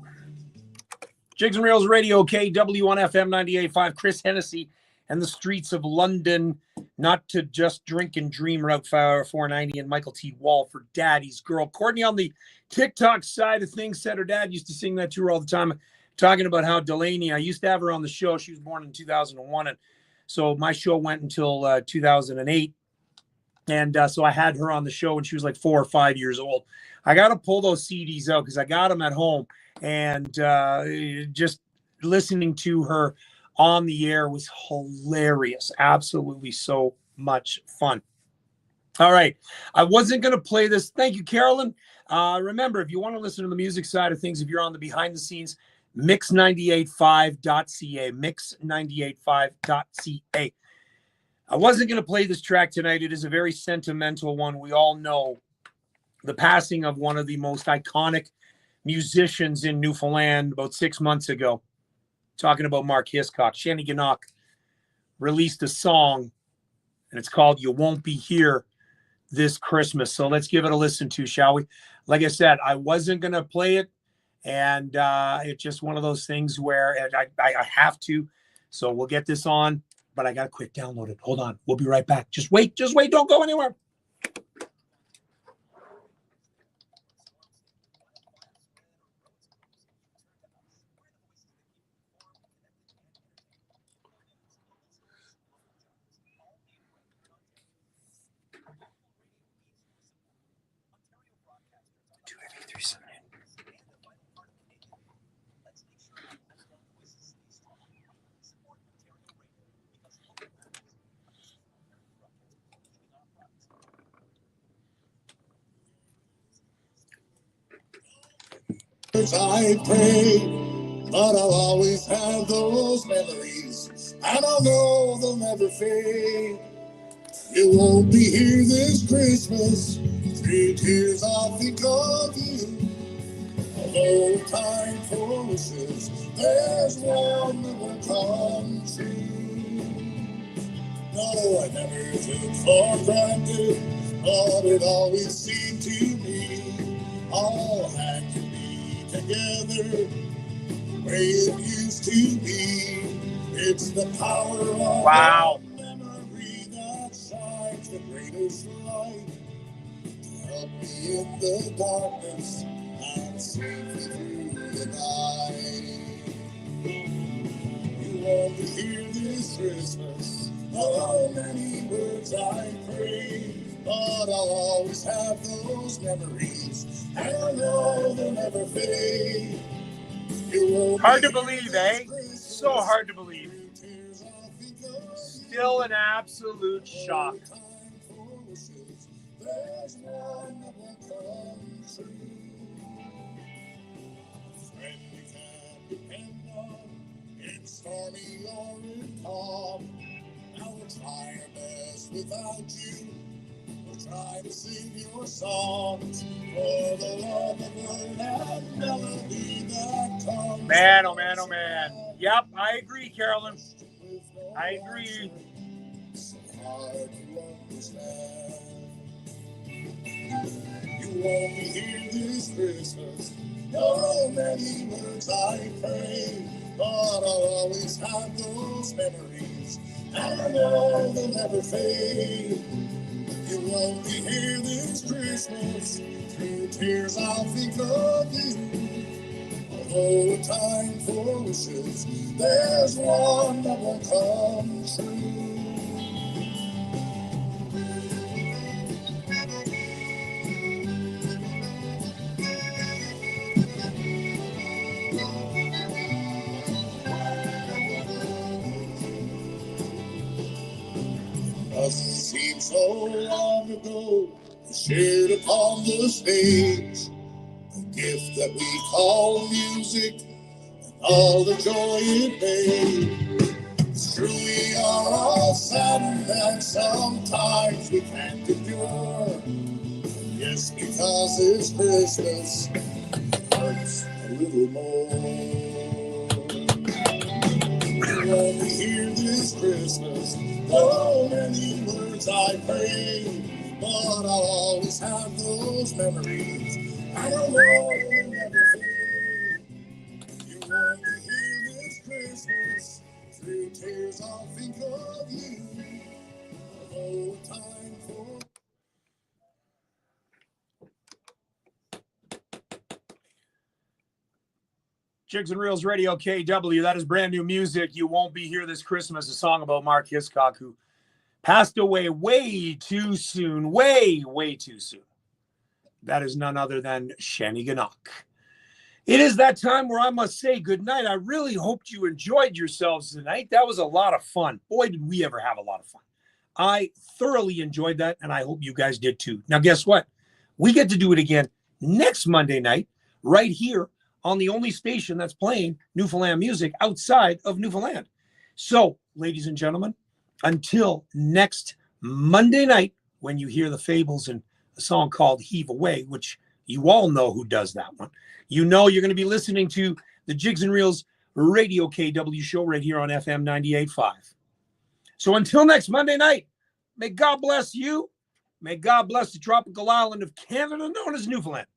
Jigs and Reels Radio, KW1FM 98.5. Chris Hennessy and the Streets of London. Not to Just Drink and Dream, Route 490, and Michael T. Wall for Daddy's Girl. Courtney on the TikTok side of things said her dad used to sing that to her all the time, talking about how Delaney, I used to have her on the show. She was born in 2001, and so my show went until 2008. And so I had her on the show when she was like 4 or 5 years old. I got to pull those CDs out because I got them at home. And just listening to her on the air was hilarious. Absolutely so much fun. All right. I wasn't going to play this. Thank you, Carolyn. Remember, if you want to listen to the music side of things, if you're on the behind the scenes, mix985.ca, mix985.ca. I wasn't going to play this track tonight. It is a very sentimental one. We all know the passing of one of the most iconic musicians in Newfoundland about 6 months ago. Talking about Mark Hiscock. Shanny Gannock released a song, and it's called You Won't Be Here This Christmas. So let's give it a listen to, shall we? Like I said, I wasn't going to play it, and it's just one of those things where I have to. So we'll get this on. But I got to quick download it. Hold on. We'll be right back. Just wait. Don't go anywhere. I pray, but I'll always have those memories, and I'll know they'll never fade. You won't be here this Christmas, 3 tears I'll think of you. Although time for wishes, there's one that won't come true. No, I never took for granted, but it always seemed to me all had to be together the way it used to be. It's the power of memory that shines the greatest light to help me in the darkness and save me through the night. You won't be here this Christmas. Oh, many words I pray, but I'll always have those memories, and I know they'll never fade. Hard to believe, eh? So hard to believe. Still an absolute shock. There's one that won't come true. Friend you can depend on, it's stormy or in calm. I will try our best without you. We'll try to sing your songs for the love of word and melody that comes. Man, oh man, oh man. Yep, I agree, Carolyn. I agree. So hard to understand. You won't be here this Christmas. No many words I pray, but I'll always have those memories, and I know they'll never fade. You won't be here this Christmas. Through tears I'll think of you. Although a time for wishes, there's one that won't come true. Doesn't seem so long ago, we shared upon the stage a gift that we call music, and all the joy it made. It's true we are all saddened and sometimes we can't endure. Yes, because it's Christmas, it hurts a little more. You won't be here this Christmas. So many words I pray, but I'll always have those memories. I don't know they'll never fade. You won't be here this Christmas. Through tears I'll think of you. Oh, time for. Jigs and Reels Radio KW. That is brand new music. You Won't Be Here This Christmas, a song about Mark Hiscock, who passed away way too soon. Way too soon. That is none other than Shanny Gannock. It is that time where I must say goodnight. I really hoped you enjoyed yourselves tonight. That was a lot of fun. Boy, did we ever have a lot of fun. I thoroughly enjoyed that, and I hope you guys did too. Now, guess what? We get to do it again next Monday night right here on the only station that's playing Newfoundland music outside of Newfoundland. So, ladies and gentlemen, until next Monday night, when you hear the Fables and a song called Heave Away, which you all know who does that one. You know you're going to be listening to the Jigs and Reels Radio KW show right here on FM 98.5. So until next Monday night, may God bless you. May God bless the tropical island of Canada known as Newfoundland.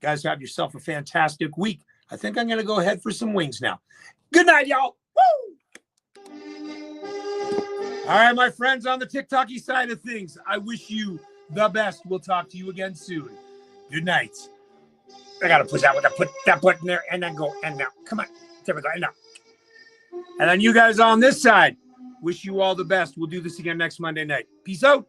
Guys, have yourself a fantastic week. I think I'm going to go ahead for some wings now. Good night, y'all. Woo! All right, my friends on the TikTok-y side of things, I wish you the best. We'll talk to you again soon. Good night. I got to put that one, put that button there, and then go, and now. Come on. There we go, and now. And then you guys on this side, wish you all the best. We'll do this again next Monday night. Peace out.